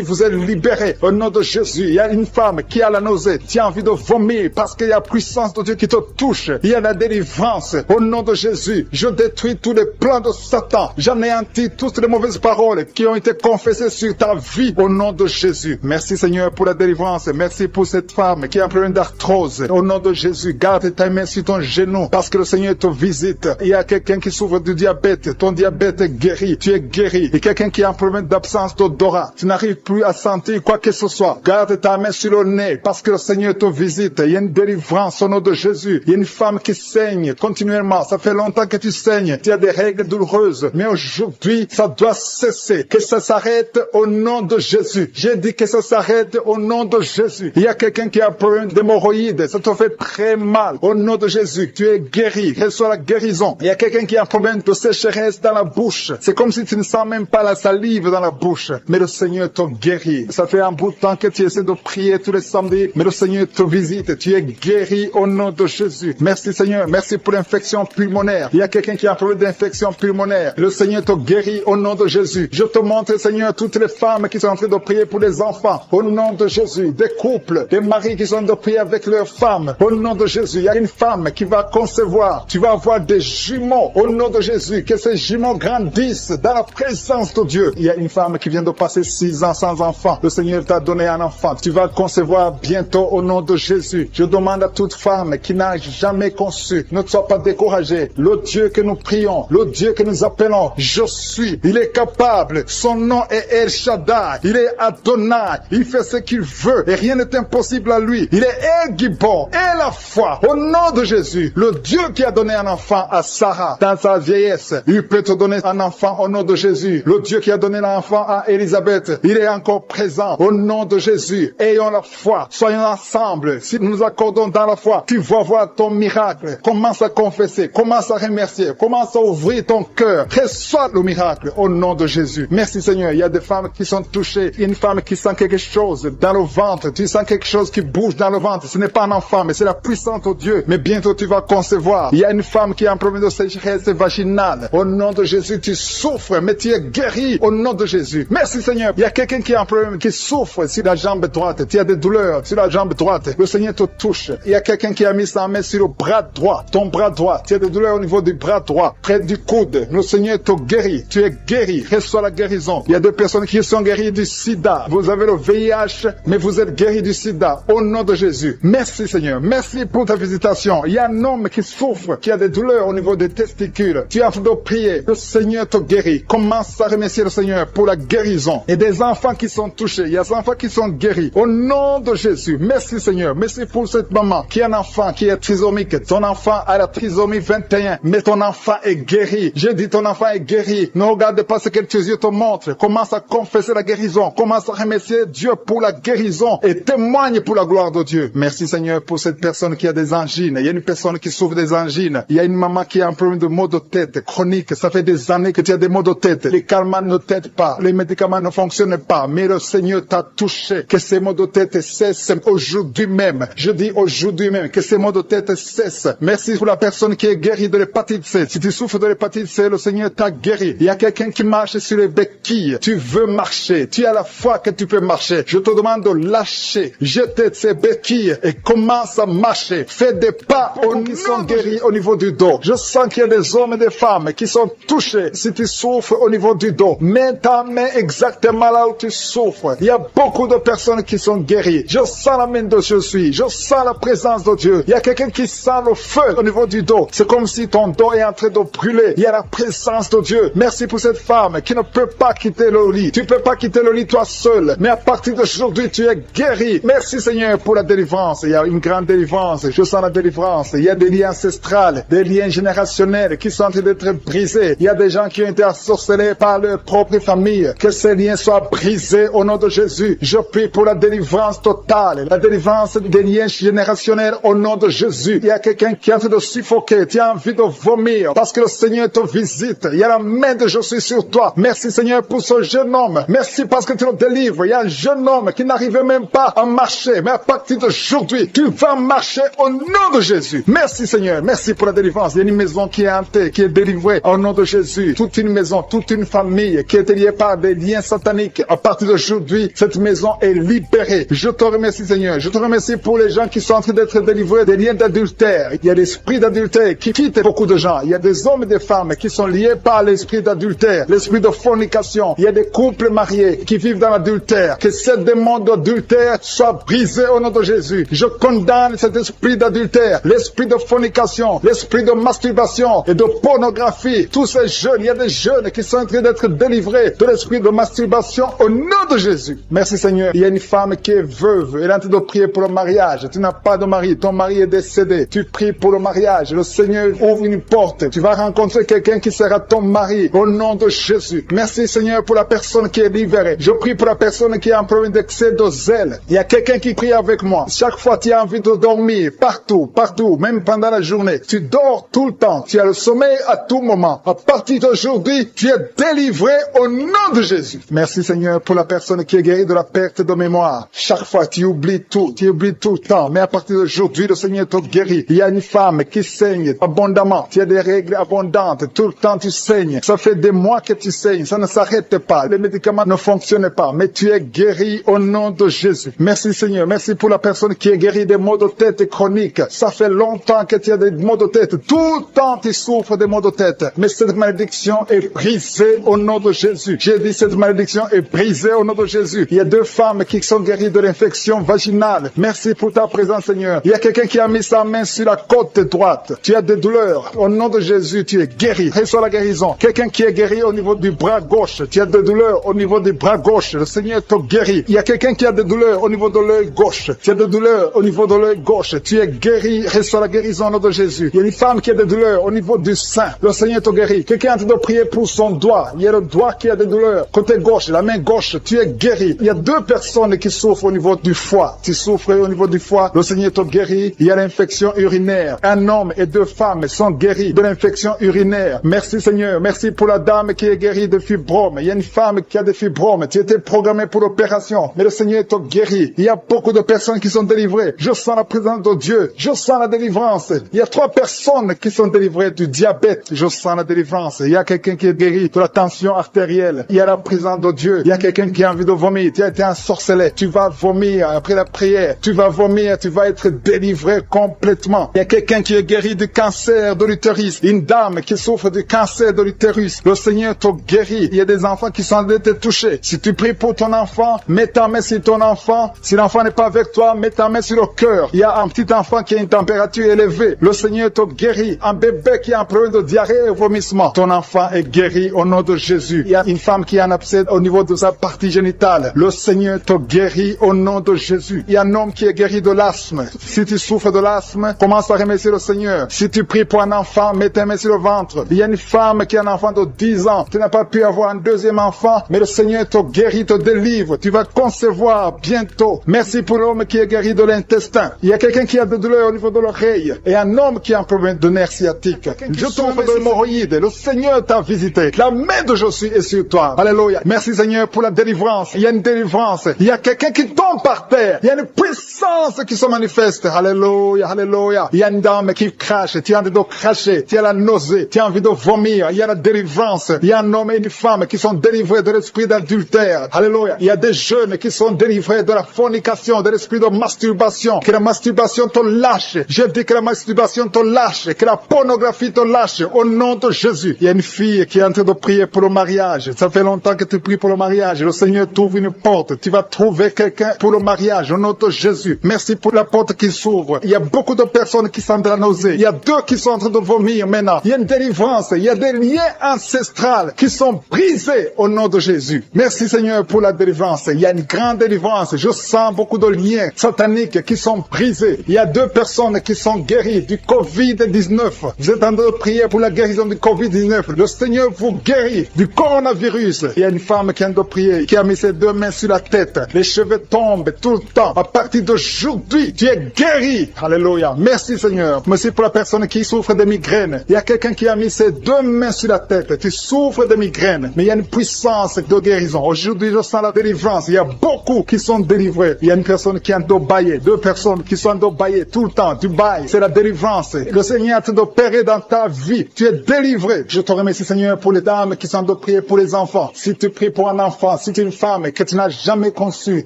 vous êtes libérés. Au nom de Jésus, il y a une femme qui a la nausée. Tu as envie de vomir parce qu'il y a la puissance de Dieu qui te touche. Il y a la délivrance. Au nom de Jésus, je détruis tous les plans de Satan. J'anéantis toutes les mauvaises paroles qui ont été confessées sur ta vie. Au nom de Jésus. Merci Seigneur pour la délivrance. Merci pour cette femme qui a un problème d'arthrose. Au nom de Jésus, garde ta main sur ton genou parce que le Seigneur te visite. Il y a quelqu'un qui souffre du diabète. Ton diabète est guéri. Tu es guéri. Et quelqu'un qui a un problème d'absence d'odorat. Tu n'arrives plus à sentir quoi que ce soit. Garde ta main sur le nez parce que le Seigneur te visite. Il y a une délivrance au nom de Jésus. Il y a une femme qui saigne continuellement. Ça fait longtemps que tu saignes. Tu as des règles douloureuses. Mais aujourd'hui, ça doit cesser. Que ça s'arrête au nom de Jésus. J'ai dit que ça s'arrête au nom de Jésus. Il y a quelqu'un qui a un problème d'hémorroïdes. Ça te fait très mal. Au nom de Jésus, tu es guéri. Reçois la guérison. Il y a quelqu'un qui a un problème de sécheresse dans la bouche. C'est comme si tu ne sens même pas la salive dans la bouche. Mais le Seigneur te guérit. Ça fait un bout de temps que tu essaies de prier tous les samedis. Mais le Seigneur te visite. Tu es guéri au nom de Jésus. Merci Seigneur. Merci pour l'infection pulmonaire. Il y a quelqu'un qui a un problème d'infection pulmonaire. Le Seigneur te guérit au nom de Jésus. Je te montre Seigneur toutes les femmes qui sont en train de prier pour les enfants. Au nom de Jésus. Des couples, des maris qui sont en train de prier avec leurs femmes. Au nom de Jésus. Il y a une femme qui va concevoir. Tu vas avoir des jumeaux. Au nom de Jésus. Que ces jumeaux grandissent dans la présence de Dieu. Il y a une femme qui vient de passer 6 ans sans enfant. Le Seigneur t'a donné un enfant. Tu vas concevoir bientôt au nom de Jésus. Je demande à toute femme qui n'a jamais conçu, ne sois pas découragée. Le Dieu que nous prions, le Dieu que nous appelons, je suis. Il est capable. Son nom est El Shaddai. Shaddai, il est Adonai, il fait ce qu'il veut et rien n'est impossible à lui. Il est El Gibor, et la foi. Au nom de Jésus, le Dieu qui a donné un enfant à Sarah dans sa vieillesse, il peut te donner un enfant au nom de Jésus. Le Dieu qui a donné l'enfant à Élisabeth, il est encore présent au nom de Jésus. Ayons la foi, soyons ensemble. Si nous nous accordons dans la foi, tu vas voir ton miracle. Commence à confesser, commence à remercier, commence à ouvrir ton cœur. Reçois le miracle au nom de Jésus. Merci Seigneur. Il y a des femmes qui sont touchées. Il y a une femme qui sent quelque chose dans le ventre. Tu sens quelque chose qui bouge dans le ventre. Ce n'est pas un enfant, mais c'est la puissance de Dieu. Mais bientôt tu vas concevoir. Il y a une femme qui a un problème de sécheresse vaginale. Au nom de Jésus, tu souffres, mais tu es guéri au nom de Jésus. Merci Seigneur. Il y a quelqu'un qui a un problème, qui souffre sur la jambe droite. Tu as des douleurs sur la jambe droite. Le Seigneur te touche. Il y a quelqu'un qui a mis sa main sur le bras droit. Ton bras droit. Tu as des douleurs au niveau du bras droit, près du coude. Le Seigneur te guérit. Tu es guéri. Reçois la guérison. Il y a des personnes qui sont guéries du sida. Vous avez le VIH, mais vous êtes guéris du sida. Au nom de Jésus. Merci Seigneur. Merci pour ta visitation. Il y a un homme qui souffre, qui a des douleurs au niveau des testicules. Tu es en train de prier. Le Seigneur te guérit. Commence à remercier le Seigneur pour la guérison. Et des enfants qui sont touchés. Il y a des enfants qui sont guéris. Au nom de Jésus. Merci Seigneur. Merci pour cette maman qui a un enfant qui est trisomique. Ton enfant a la trisomie 21. Mais ton enfant est guéri. Je dis ton enfant est guéri. Ne regarde pas ce que tes yeux te montrent. Commence à confesser la guérison. Commence à remercier Dieu pour la guérison. Et témoigne pour la gloire de Dieu. Merci Seigneur pour cette personne qui a des angines. Il y a une personne qui souffre des angines. Il y a une maman qui a un problème de maux de tête chronique. Ça fait des années que tu as des maux de tête. Les calmants ne t'aident pas. Les médicaments ne fonctionnent pas. Mais le Seigneur t'a touché. Que ces maux de tête cessent aujourd'hui même. Je dis aujourd'hui même que ces maux de tête cessent. Merci pour la personne qui est guérie de l'hépatite C. Si tu souffres de l'hépatite C, le Seigneur t'a guéri. Il y a quelqu'un qui marche sur les béquilles. Tu veux marcher. Tu as la foi que tu peux marcher. Je te demande de lâcher. Jeter ces béquilles et commence à marcher. Fais des pas qui sont guéris au niveau du dos. Je sens qu'il y a des hommes et des femmes qui sont touchés. Si tu souffres au niveau du dos, mets ta main exactement là où tu souffres. Il y a beaucoup de personnes qui sont guéries. Je sens la main de Jésus. Je sens la présence de Dieu. Il y a quelqu'un qui sent le feu au niveau du dos. C'est comme si ton dos est en train de brûler. Il y a la présence de Dieu. Merci pour cette femme qui ne peut pas quitter le lit. Tu ne peux pas quitter le lit toi seul. Mais à partir d'aujourd'hui, tu es guéri. Merci Seigneur pour la délivrance. Il y a une grande délivrance. Je sens la délivrance. Il y a des liens ancestrales, des liens générationnels qui sont en train d'être brisés. Il y a des gens qui ont été ensorcelés par leur propre famille. Que ces liens soient brisés au nom de Jésus. Je prie pour la délivrance totale. La délivrance des liens générationnels au nom de Jésus. Il y a quelqu'un qui est en train de suffoquer. Tu as envie de vomir parce que le Seigneur te visite. Il y a la main de Jésus sur toi. Merci Seigneur pour ce jeune homme. Merci parce que tu le délivres. Il y a un jeune homme qui n'arrivait même pas à marcher. Mais à partir d'aujourd'hui, tu vas marcher au nom de Jésus. Merci Seigneur. Merci pour la délivrance. Il y a une maison qui est hantée, qui est délivrée au nom de Jésus. Toute une maison, toute une famille qui est liée par des liens sataniques. À partir d'aujourd'hui, cette maison est libérée. Je te remercie Seigneur. Je te remercie pour les gens qui sont en train d'être délivrés des liens d'adultère. Il y a l'esprit d'adultère qui quitte beaucoup de gens. Il y a des hommes et des femmes qui sont liés par l'esprit d'adultère, l'esprit de fornication. Il y a des couples mariés qui vivent dans l'adultère. Que ce démon d'adultère soit brisé au nom de Jésus. Je condamne cet esprit d'adultère, l'esprit de fornication, l'esprit de masturbation et de pornographie. Tous ces jeunes, il y a des jeunes qui sont en train d'être délivrés de l'esprit de masturbation au nom de Jésus. Merci Seigneur. Il y a une femme qui est veuve. Elle est en train de prier pour le mariage. Tu n'as pas de mari. Ton mari est décédé. Tu pries pour le mariage. Le Seigneur ouvre une porte. Tu vas rencontrer quelqu'un qui sera ton mari au nom de Jésus. Merci Seigneur pour la personne qui est libérée. Je prie pour la personne qui a un problème d'excès de zèle. Il y a quelqu'un qui prie avec moi. Chaque fois tu as envie de dormir, partout, même pendant la journée. Tu dors tout le temps. Tu as le sommeil à tout moment. À partir d'aujourd'hui, tu es délivré au nom de Jésus. Merci Seigneur pour la personne qui est guérie de la perte de mémoire. Chaque fois tu oublies tout le temps. Mais à partir d'aujourd'hui, le Seigneur te guérit. Il y a une femme qui saigne abondamment. Tu as des règles abondantes. Tout le temps tu saignes. Ça fait des mois que tu saignes. Ça ne s'arrête pas. Les médicaments ne fonctionnent pas. Mais tu es guéri au nom de Jésus. Merci Seigneur. Merci pour la personne qui est guérie des maux de tête chroniques. Ça fait longtemps que tu as des maux de tête. Tout le temps tu souffres des maux de tête. Mais cette malédiction est brisée au nom de Jésus. J'ai dit cette malédiction est brisée au nom de Jésus. Il y a 2 femmes qui sont guéries de l'infection vaginale. Merci pour ta présence Seigneur. Il y a quelqu'un qui a mis sa main sur la côte droite. Tu as des douleurs. Au nom de Jésus, tu es guéri. Reçois la guérison. Quelqu'un qui est guéri au niveau du bras gauche. Tu as des douleurs au niveau du bras gauche, le Seigneur te guérit. Il y a quelqu'un qui a des douleurs au niveau de l'œil gauche. Tu as des douleurs au niveau de l'œil gauche. Tu es guéri, reçois la guérison au nom de Jésus. Il y a une femme qui a des douleurs au niveau du sein. Le Seigneur te guérit. Quelqu'un est en train de prier pour son doigt. Il y a le doigt qui a des douleurs. Côté gauche, la main gauche, tu es guéri. Il y a 2 personnes qui souffrent au niveau du foie. Tu souffres au niveau du foie. Le Seigneur te guérit. Il y a l'infection urinaire. Un homme et 2 femmes sont guéris de l'infection urinaire. Merci Seigneur. Merci pour la dame qui est guérie de fibrome. Il y a une femme qui a des fibromes. Tu étais programmé pour l'opération. Mais le Seigneur te guérit. Il y a beaucoup de personnes qui sont délivrées. Je sens la présence de Dieu. Je sens la délivrance. Il y a 3 personnes qui sont délivrées du diabète. Je sens la délivrance. Il y a quelqu'un qui est guéri de la tension artérielle. Il y a la présence de Dieu. Il y a quelqu'un qui a envie de vomir. Tu as été ensorcelé. Tu vas vomir après la prière. Tu vas vomir. Tu vas être délivré complètement. Il y a quelqu'un qui est guéri du cancer de l'utérus. Une dame qui souffre du cancer de l'utérus. Le Seigneur te guérit. Il y a des enfants qui sont en train de te toucher. Si tu pries pour ton enfant, mets ta main sur ton enfant. Si l'enfant n'est pas avec toi, mets ta main sur le cœur. Il y a un petit enfant qui a une température élevée. Le Seigneur te guérit. Un bébé qui a un problème de diarrhée et vomissement. Ton enfant est guéri au nom de Jésus. Il y a une femme qui a un abcès au niveau de sa partie génitale. Le Seigneur te guérit au nom de Jésus. Il y a un homme qui est guéri de l'asthme. Si tu souffres de l'asthme, commence à remercier le Seigneur. Si tu pries pour un enfant, mets ta main sur le ventre. Il y a une femme qui a un enfant de 10 ans. Tu n'as pas pu avoir un deuxième enfant, mais le Seigneur te guérit, te délivre. Tu vas concevoir bientôt. Merci pour l'homme qui est guéri de l'intestin. Il y a quelqu'un qui a des douleurs au niveau de l'oreille. Et un homme qui a un problème de nerf sciatique. Je tombe de l'hémorroïde. Le Seigneur t'a visité. La main de Jésus est sur toi. Alléluia. Merci Seigneur pour la délivrance. Il y a une délivrance. Il y a quelqu'un qui tombe par terre. Il y a une puissance qui se manifeste. Alléluia. Alléluia. Il y a une dame qui crache. Tu as envie de cracher. Tu as la nausée. Tu as envie de vomir. Il y a la délivrance. Il y a un homme et une femme qui sont délivrés de l'esprit d'adultère. Alléluia. Il y a des jeunes qui sont délivrés de la fornication, de l'esprit de masturbation. Que la masturbation te lâche. Je dis que la masturbation te lâche. Que la pornographie te lâche. Au nom de Jésus. Il y a une fille qui est en train de prier pour le mariage. Ça fait longtemps que tu pries pour le mariage. Le Seigneur t'ouvre une porte. Tu vas trouver quelqu'un pour le mariage. Au nom de Jésus. Merci pour la porte qui s'ouvre. Il y a beaucoup de personnes qui sont de la nausée. Il y a 2 qui sont en train de vomir maintenant. Il y a une délivrance. Il y a des liens ancestrales qui sont brisés au nom de Jésus. Merci Seigneur pour la délivrance. Il y a une grande délivrance. Je sens beaucoup de liens sataniques qui sont brisés. Il y a 2 personnes qui sont guéries du Covid-19. Vous êtes en train de prier pour la guérison du Covid-19. Le Seigneur vous guérit du coronavirus. Il y a une femme qui est en train de prier, qui a mis ses 2 mains sur la tête. Les cheveux tombent tout le temps. À partir d'aujourd'hui, tu es guéri. Alléluia. Merci Seigneur. Merci pour la personne qui souffre de migraines. Il y a quelqu'un qui a mis ses 2 mains sur la tête. Tu souffres de migraines. Mais il y a une puissance de guérison. Aujourd'hui, je sens la délivrance. Il y a beaucoup qui sont délivrés. Il y a une personne qui est en train de bailler. 2 personnes qui sont en train de bailler tout le temps. Tu bailles. C'est la délivrance. Le Seigneur est en train d'opérer dans ta vie. Tu es délivré. Je te remercie Seigneur pour les dames qui sont en train de prier pour les enfants. Si tu pries pour un enfant, si tu es une femme que tu n'as jamais conçu,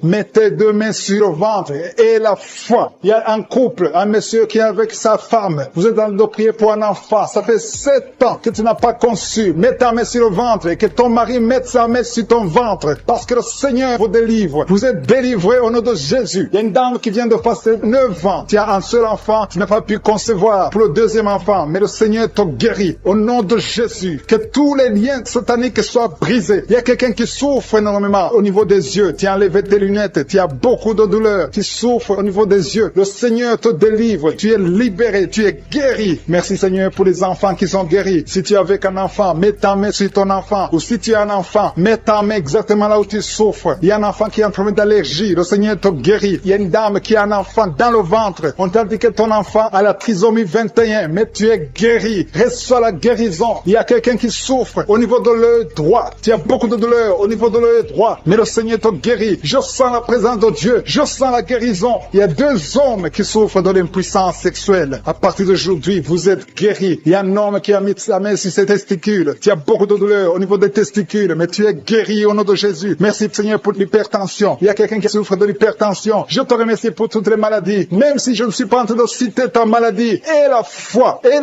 mets tes 2 mains sur le ventre et la foi. Il y a un couple, un monsieur qui est avec sa femme. Vous êtes en train de prier pour un enfant. Ça fait 7 ans que tu n'as pas conçu. Mets ta main sur le ventre et que ton mari mette sa main sur ton ventre. Parce que le Seigneur vous délivre. Vous êtes délivré au nom de Jésus. Il y a une dame qui vient de passer 9 ans. Tu as un seul enfant. Tu n'as pas pu concevoir pour le 2e enfant. Mais le Seigneur te guérit. Au nom de Jésus. Que tous les liens sataniques soient brisés. Il y a quelqu'un qui souffre énormément au niveau des yeux. Tu as enlevé tes lunettes. Tu as beaucoup de douleur. Tu souffres au niveau des yeux. Le Seigneur te délivre. Tu es libéré. Tu es guéri. Merci Seigneur pour les enfants qui sont guéris. Si tu es avec un enfant, mets ta main sur ton enfant. Ou si tu as un enfant, mets ta main exactement là où tu souffres. Il y a un enfant qui a un problème d'allergie. Le Seigneur te guérit. Il y a une dame qui a un enfant dans le ventre. On t'a dit que ton enfant a la trisomie 21. Mais tu es guéri. Reçois la guérison. Il y a quelqu'un qui souffre au niveau de l'œil droit. Tu as beaucoup de douleur au niveau de l'œil droit. Mais le Seigneur te guérit. Je sens la présence de Dieu. Je sens la guérison. Il y a 2 hommes qui souffrent de l'impuissance sexuelle. À partir d'aujourd'hui, vous êtes guéris. Il y a un homme qui a mis sa main sur ses testicules. Tu as beaucoup de douleur au niveau des testicules. Mais tu es guéri au nom de Jésus. Merci Seigneur pour l'hypertension. Il y a quelqu'un qui souffre de l'hypertension. Je te remercie pour toutes les maladies. Même si je ne suis pas en train de citer ta maladie. Et la foi, et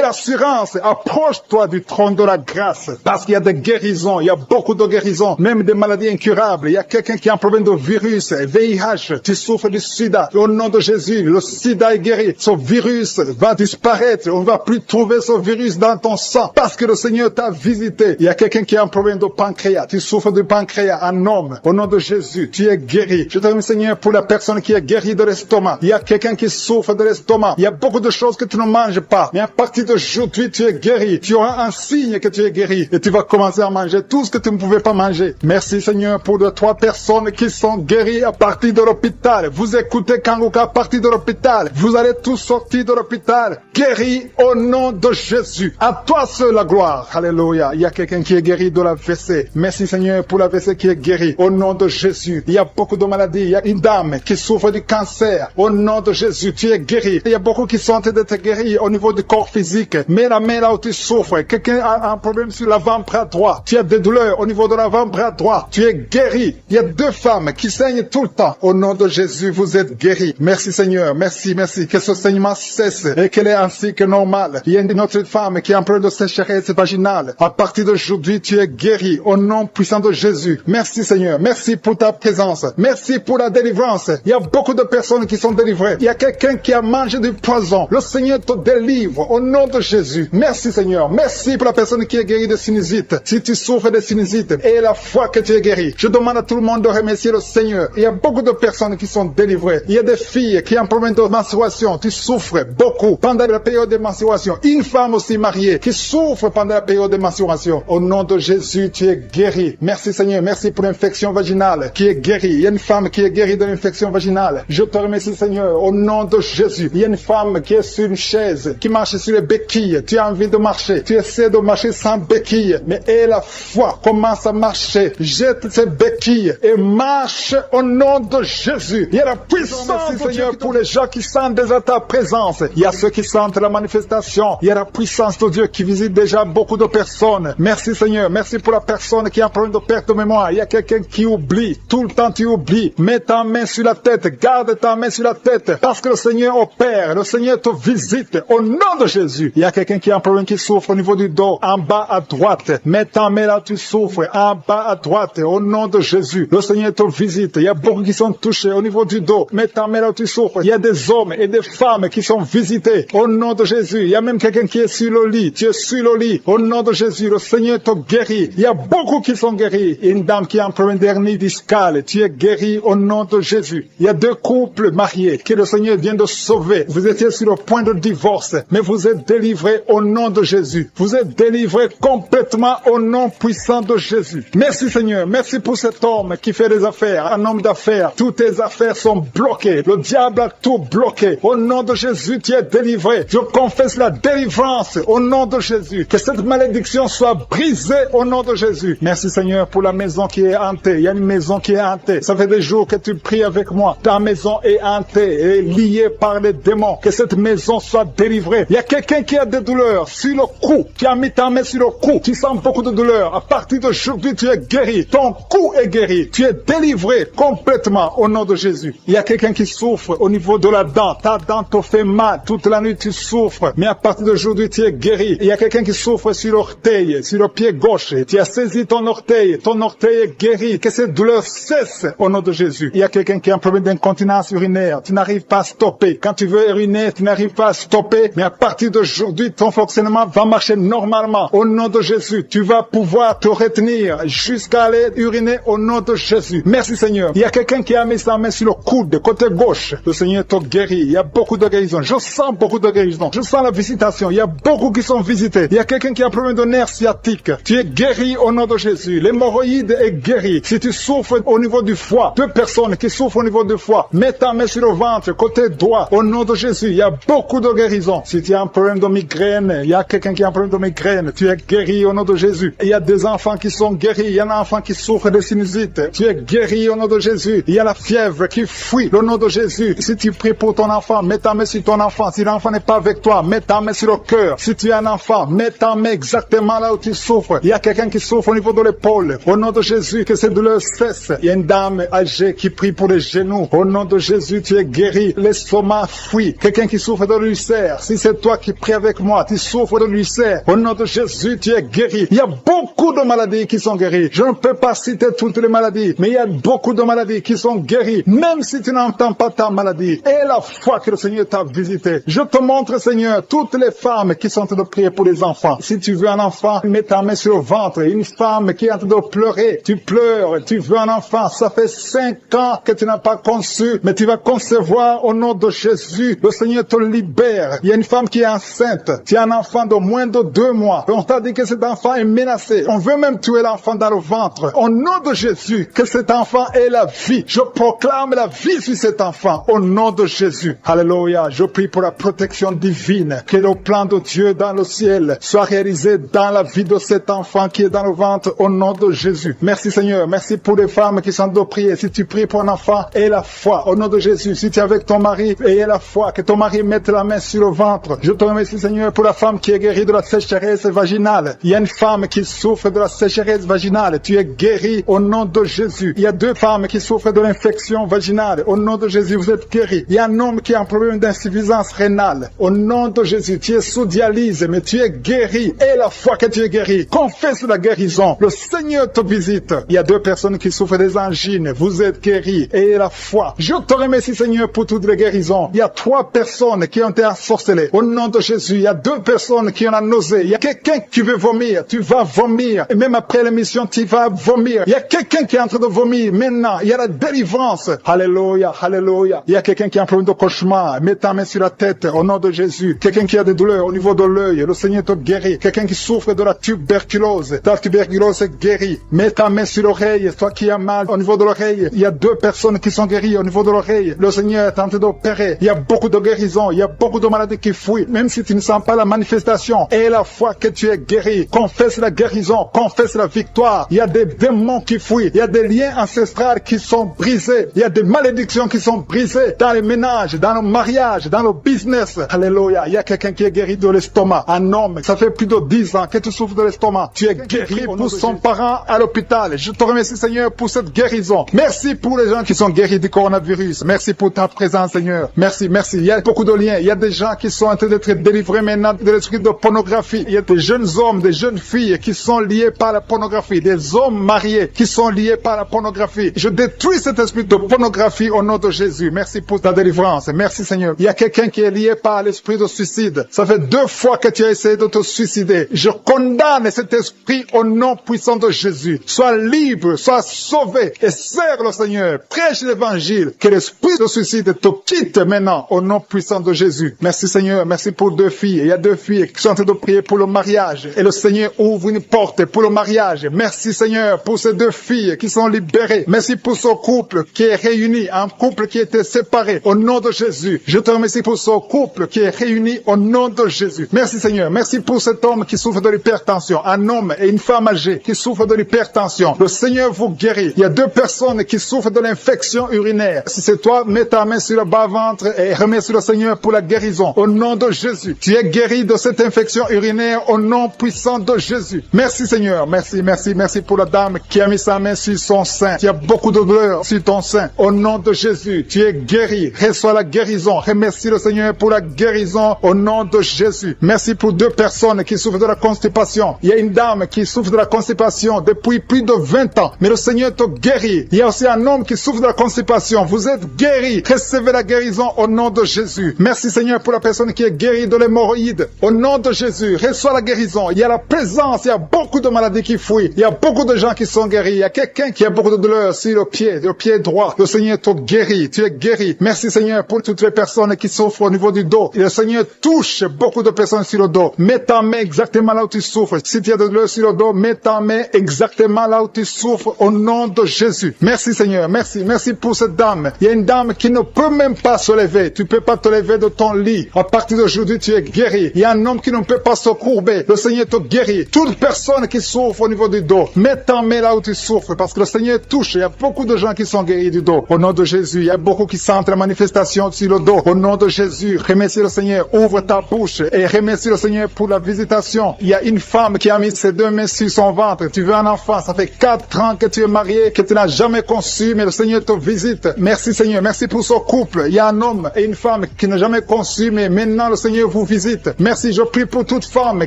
l'assurance. Approche-toi du trône de la grâce. Parce qu'il y a des guérisons. Il y a beaucoup de guérisons. Même des maladies incurables. Il y a quelqu'un qui a un problème de virus, VIH. Tu souffres du sida. Au nom de Jésus, le sida est guéri. Ce virus va disparaître. On ne va plus trouver ce virus dans ton sang. Parce que le Seigneur t'a visité. Il y a quelqu'un qui a un problème de pancréas. tu souffres du pancréas, un homme, au nom de Jésus, tu es guéri. Je te remercie, Seigneur, pour la personne qui est guérie de l'estomac. Il y a quelqu'un qui souffre de l'estomac. Il y a beaucoup de choses que tu ne manges pas. Mais à partir d'aujourd'hui, tu es guéri. Tu auras un signe que tu es guéri. Et tu vas commencer à manger tout ce que tu ne pouvais pas manger. Merci, Seigneur, pour les 3 personnes qui sont guéries à partir de l'hôpital. Vous écoutez Kanguka à partir de l'hôpital. Vous allez tous sortir de l'hôpital. Guéris au nom de Jésus. À toi seul la gloire. Alléluia. Il y a quelqu'un qui est guéri de la WC. Merci, Seigneur, pour la WC qui est guérie. Au nom de Jésus. Il y a beaucoup de maladies. Il y a une dame qui souffre du cancer. Au nom de Jésus, tu es guéri. Il y a beaucoup qui sont en train d'être guéris au niveau du corps physique. Mais la main là où tu souffres, quelqu'un a un problème sur l'avant-bras droit. Tu as des douleurs au niveau de l'avant-bras droit. Tu es guéri. Il y a 2 femmes qui saignent tout le temps. Au nom de Jésus, vous êtes guéris. Merci, Seigneur. Merci, merci. Que ce saignement cesse et qu'elle est ainsi que normal. Il y a une autre femme qui est en train de sécheresse vaginale. À partir d'aujourd'hui, tu es guéri au nom puissant de Jésus. Merci, Seigneur. Merci pour ta présence. Merci pour la délivrance. Il y a beaucoup de personnes qui sont délivrées. Il y a quelqu'un qui a mangé du poison. Le Seigneur te délivre au nom de Jésus. Merci, Seigneur. Merci pour la personne qui est guérie de sinusite. Si tu souffres de sinusite et la foi que tu es guéri, je demande à tout le monde de remercier le Seigneur. Il y a beaucoup de personnes qui sont délivrées. Il y a des filles qui ont un problème de menstruation. Tu souffres beaucoup pendant la période de menstruation. Une femme aussi mariée qui souffre pendant la période de menstruation. Au nom de Jésus, tu es guéri. Merci, Seigneur. Merci pour l'infection vaginale qui est guérie. Il y a une femme qui est guérie de l'infection vaginale. Je te remercie, Seigneur, au nom de Jésus. Il y a une femme qui est sur une chaise, qui marche sur les béquilles. Tu as envie de marcher. Tu essaies de marcher sans béquilles. Mais et la foi commence à marcher. Jette ces béquilles et marche au nom de Jésus. Il y a la puissance, Seigneur, pour les gens qui sentent déjà ta présence. Il y a ceux qui sentent la manifestation. Il y a la puissance de Dieu qui visite déjà beaucoup de personnes. Merci, Seigneur. Merci pour la personne qui a un problème de perte de mémoire. Il y a quelqu'un qui oublie. Tout le temps, tu oublies. Mets ta main sur la tête. Garde ta main sur la tête. Parce que le Seigneur opère. Le Seigneur te visite. Au nom de Jésus. Il y a quelqu'un qui a un problème qui souffre au niveau du dos. En bas à droite. Mets ta main là, tu souffres. En bas à droite. Au nom de Jésus. Le Seigneur te visite. Il y a beaucoup qui sont touchés au niveau du dos. Mets ta main là où tu souffres. Il y a des hommes et des femmes qui sont visités. Au nom de Jésus. Il y a même quelqu'un qui est sur le lit. Tu es sur le lit. Au nom de Jésus. Le Seigneur te guérit. Il y a beaucoup qui sont guéris. Une dame qui a un problème d'hernie discale. Tu es guéri au nom de Jésus. Il y a 2 couples mariés que le Seigneur vient de sauver. Vous étiez sur le point de divorce, mais vous êtes délivrés au nom de Jésus. Vous êtes délivrés complètement au nom puissant de Jésus. Merci, Seigneur. Merci pour cet homme qui fait des affaires. Un homme d'affaires. Toutes tes affaires sont bloquées. Le diable a tout bloqué. Au nom de Jésus, tu es délivré. Je confesse la délivrance au nom de Jésus. Que cette malédiction soit brisée au nom de Jésus. Merci, Seigneur, pour la maison qui est hantée. Il y a une maison qui est hantée. Ça fait des jours que tu pries avec moi. Ta maison est hantée et liée par les démons. Que cette maison soit délivrée. Il y a quelqu'un qui a des douleurs sur le cou. Tu as mis ta main sur le cou. Tu sens beaucoup de douleurs. À partir d'aujourd'hui, tu es guéri. Ton cou est guéri. Tu es délivré complètement au nom de Jésus. Il y a quelqu'un qui souffre au niveau de la dent. Ta dent te fait mal. Toute la nuit, tu souffres. Mais à partir d'aujourd'hui, tu es guéri. Il y a quelqu'un qui souffre sur l'orteil, sur le pied gauche. Tu as saisi ton orteil. Ton orteil est guéri. Que cette douleur cesse au nom de Jésus. Il y a quelqu'un qui a un problème d'incontinence urinaire. Tu n'arrives pas à stopper. Quand tu veux uriner, tu n'arrives pas à stopper. Mais à partir d'aujourd'hui, ton fonctionnement va marcher normalement. Au nom de Jésus, tu vas pouvoir te retenir jusqu'à aller uriner au nom de Jésus. Merci, Seigneur. Il y a quelqu'un qui a mis sa main sur le coude, côté gauche. Le Seigneur te guérit. Il y a beaucoup de guérisons. Je sens beaucoup de guérisons. Je sens la visitation. Il y a beaucoup qui sont visités. Il y a quelqu'un qui a un problème de nerf sciatique. Tu es guéri au nom de Jésus. L'hémorroïde est guéri. Si tu souffres au niveau du foie, 2 personnes qui souffrent au niveau du foie, mets ta main sur le ventre, côté droit, au nom de Jésus. Il y a beaucoup de guérisons. Si tu as un problème de migraine, il y a quelqu'un qui a un problème de migraine, tu es guéri au nom de Jésus. Il y a des enfants qui sont guéris. Il y a un enfant qui souffre de sinusite. Tu es guéri au nom de Jésus. Il y a la fièvre qui fuit au nom de Jésus. Si tu pries pour ton enfant, mets ta main sur ton enfant. Si l'enfant n'est pas avec toi, mets ta main sur le cœur. Si tu es un enfant, mets ta main exactement là où tu souffres. Il y a quelqu'un qui souffre au niveau de l'épaule. Au nom de Jésus, que cette douleur cesse. Il y a une dame âgée qui prie pour les genoux. Au nom de Jésus, tu es guéri. L'estomac fuit. Quelqu'un qui souffre de l'ulcère. Si c'est toi qui pries avec moi, tu souffres de l'ulcère. Au nom de Jésus, tu es guéri. Il y a beaucoup de maladies qui sont guéries. Je ne peux pas citer toutes les maladies, mais il y a beaucoup de maladies qui sont guéries. Même si tu n'entends pas ta maladie. Et la foi que le Seigneur t'a visité. Je te montre, Seigneur, toutes les femmes qui sont en train de prier pour les enfants. Si tu veux un enfant, mets ta main sur le ventre. Une femme qui est en train de pleurer. Tu pleures, tu veux un enfant. Ça fait 5 ans que tu n'as pas conçu, mais tu vas concevoir au nom de Jésus. Le Seigneur te libère. Il y a une femme qui est enceinte. Tu as un enfant de moins de 2 mois. On t'a dit que cet enfant est menacé. On veut même tuer l'enfant dans le ventre. Au nom de Jésus, que cet enfant ait la vie. Je proclame la vie sur cet enfant. Au nom de Jésus. Alléluia. Je prie pour la protection divine. Que le plan de Dieu dans le ciel soit réalisé dans la vie de cet enfant qui est dans le ventre. Au nom de Jésus. Merci Seigneur. Merci pour les femmes qui sont de prier. Si tu pries pour un enfant, aie la foi. Au nom de Jésus. Si tu es avec ton mari, ayez la foi. Que ton mari mette la main sur le ventre. Je te remercie Seigneur pour la femme qui est guérie de la sécheresse vaginale. Il y a une femme qui souffre de la sécheresse vaginale. Tu es guérie au nom de Jésus. Il y a 2 femmes qui souffrent de l'infection vaginale. Au nom de Jésus, vous êtes guéris. Il y a un homme qui a un problème d'insuffisance rénale. Au nom de Jésus, tu es sous dialyse, mais tu es guéri. Et la foi que tu es guéri, confesse la guérison. Le Seigneur te visite. Il y a 2 personnes qui souffrent des angines. Vous êtes guéris. Et la foi. Je te remercie Seigneur pour toutes les guérisons. Il y a 3 personnes qui ont été ensorcelées. Au nom de Jésus, il y a 2 personnes qui ont la nausée. Il y a quelqu'un qui veut vomir. Tu vas vomir. Et même après l'émission, tu vas vomir. Il y a quelqu'un qui est en train de vomir. Maintenant, il y a la délivrance. Alléluia, alléluia. Il y a quelqu'un qui a un problème de cauchemar. Mets ta main sur la tête au nom de Jésus. Quelqu'un qui a des douleurs au niveau de l'œil. Le Seigneur te guérit. Quelqu'un qui souffre de la tuberculose. Ta tuberculose est guérie. Mets ta main sur l'oreille. Toi qui as mal au niveau de l'oreille. Il y a 2 personnes qui sont guéries au niveau de l'oreille. Le Seigneur est en train d'opérer. Il y a beaucoup de guérisons. Il y a beaucoup de maladies qui fuient. Même si tu ne sens pas la manifestation. Et la foi que tu es guéri. Confesse la guérison. Confesse la victoire. Il y a des démons qui fuient. Il y a des liens ancestrales qui sont brisés. Il y a des malédictions qui sont brisées dans les ménages, dans le mariage, dans le business. Alléluia. Il y a quelqu'un qui est guéri de l'estomac. Un homme, ça fait plus de 10 ans que tu souffres de l'estomac. Tu es guéri pour son parent à l'hôpital. Je te remercie Seigneur pour cette guérison. Merci pour les gens qui sont guéris du coronavirus. Merci pour ta présence Seigneur. Merci, merci. Il y a beaucoup de liens. Il y a des gens qui sont en train d'être délivrés maintenant de l'esprit de pornographie. Il y a des jeunes hommes, des jeunes filles qui sont liés par la pornographie. Des hommes mariés qui sont liés par la pornographie. Je détruis cet esprit de pornographie au nom de Jésus. Merci pour ta délivrance. Merci Seigneur. Il y a quelqu'un qui est lié par l'esprit de suicide. Ça fait 2 fois que tu as essayé de te suicider. Je condamne cet esprit au nom puissant de Jésus. Sois libre, sois sauvé et sers le Seigneur. Prêche l'évangile. Que l'esprit de suicide te quitte maintenant au nom puissant de Jésus. Merci Seigneur. Merci pour 2 filles. Il y a 2 filles qui sont en train de prier pour le mariage. Et le Seigneur ouvre une porte pour le mariage. Merci Seigneur pour ces 2 filles qui sont libérées. Merci pour ce couple qui est réuni, un couple qui était séparé au nom de Jésus. Je te remercie pour ce couple qui est réuni au nom de Jésus. Merci Seigneur. Merci pour cet homme qui souffre de l'hypertension. Un homme et une femme âgée qui souffrent de l'hypertension. Le Seigneur vous guérit. Il y a 2 personnes qui souffrent de l'infection urinaire. Si c'est toi, mets ta main sur le bas-ventre et remercie le Seigneur pour la guérison. Au nom de Jésus. Tu es guéri de cette infection urinaire au nom puissant de Jésus. Merci Seigneur. Merci, merci, merci pour la dame qui a mis sa main sur son sein. Tu as beaucoup de douleur sur ton sein. Au nom de Jésus, tu es guéri. Reçois la guérison. Remercie le Seigneur pour la guérison au nom de Jésus. Merci pour 2 personnes qui souffrent de la constipation. Il y a une dame qui souffre de la constipation depuis plus de 20 ans. Mais le Seigneur te guérit. Il y a aussi un homme qui souffre de la constipation. Vous êtes guéri. Recevez la guérison au nom de Jésus. Merci Seigneur pour la personne qui est guérie de l'hémorroïde. Au nom de Jésus, reçois la guérison. Il y a la présence. Il y a beaucoup de maladies qui fuient. Il y a beaucoup de gens qui sont guéris. Il y a quelqu'un qui a beaucoup de douleur sur le pied droit. Le Seigneur te guérit. Tu es guéri. Merci Seigneur pour toutes les personnes qui souffrent au niveau du dos. Et le Seigneur touche beaucoup de personnes sur le dos. Mets ta main exactement là où tu souffres. Si tu as de douleur sur le dos, mets ta main exactement là où tu souffres au nom de Jésus. Merci Seigneur. Merci. Merci pour cette dame. Il y a une dame qui ne peut même pas se lever. Tu ne peux pas te lever de ton lit. À partir d'aujourd'hui, tu es guéri. Il y a un homme qui ne peut pas se courber. Le Seigneur te guérit. Toute personne qui souffre au niveau du dos, mets ta main là où tu souffres parce que le Seigneur touche. Il y a beaucoup de gens qui sont guéris du dos. Au nom de Jésus, il y a beaucoup qui sentent la manifestation sur le dos. Au nom de Jésus, remercie le Seigneur. Ouvre ta bouche et remercie le Seigneur pour la visitation. Il y a une femme qui a mis ses 2 mains sur son ventre. Tu veux un enfant. Ça fait 4 ans que tu es marié, que tu n'as jamais conçu, mais le Seigneur te visite. Merci Seigneur. Merci pour ce couple. Il y a un homme et une femme qui n'ont jamais conçu, mais maintenant le Seigneur vous visite. Merci. Je prie pour toute femme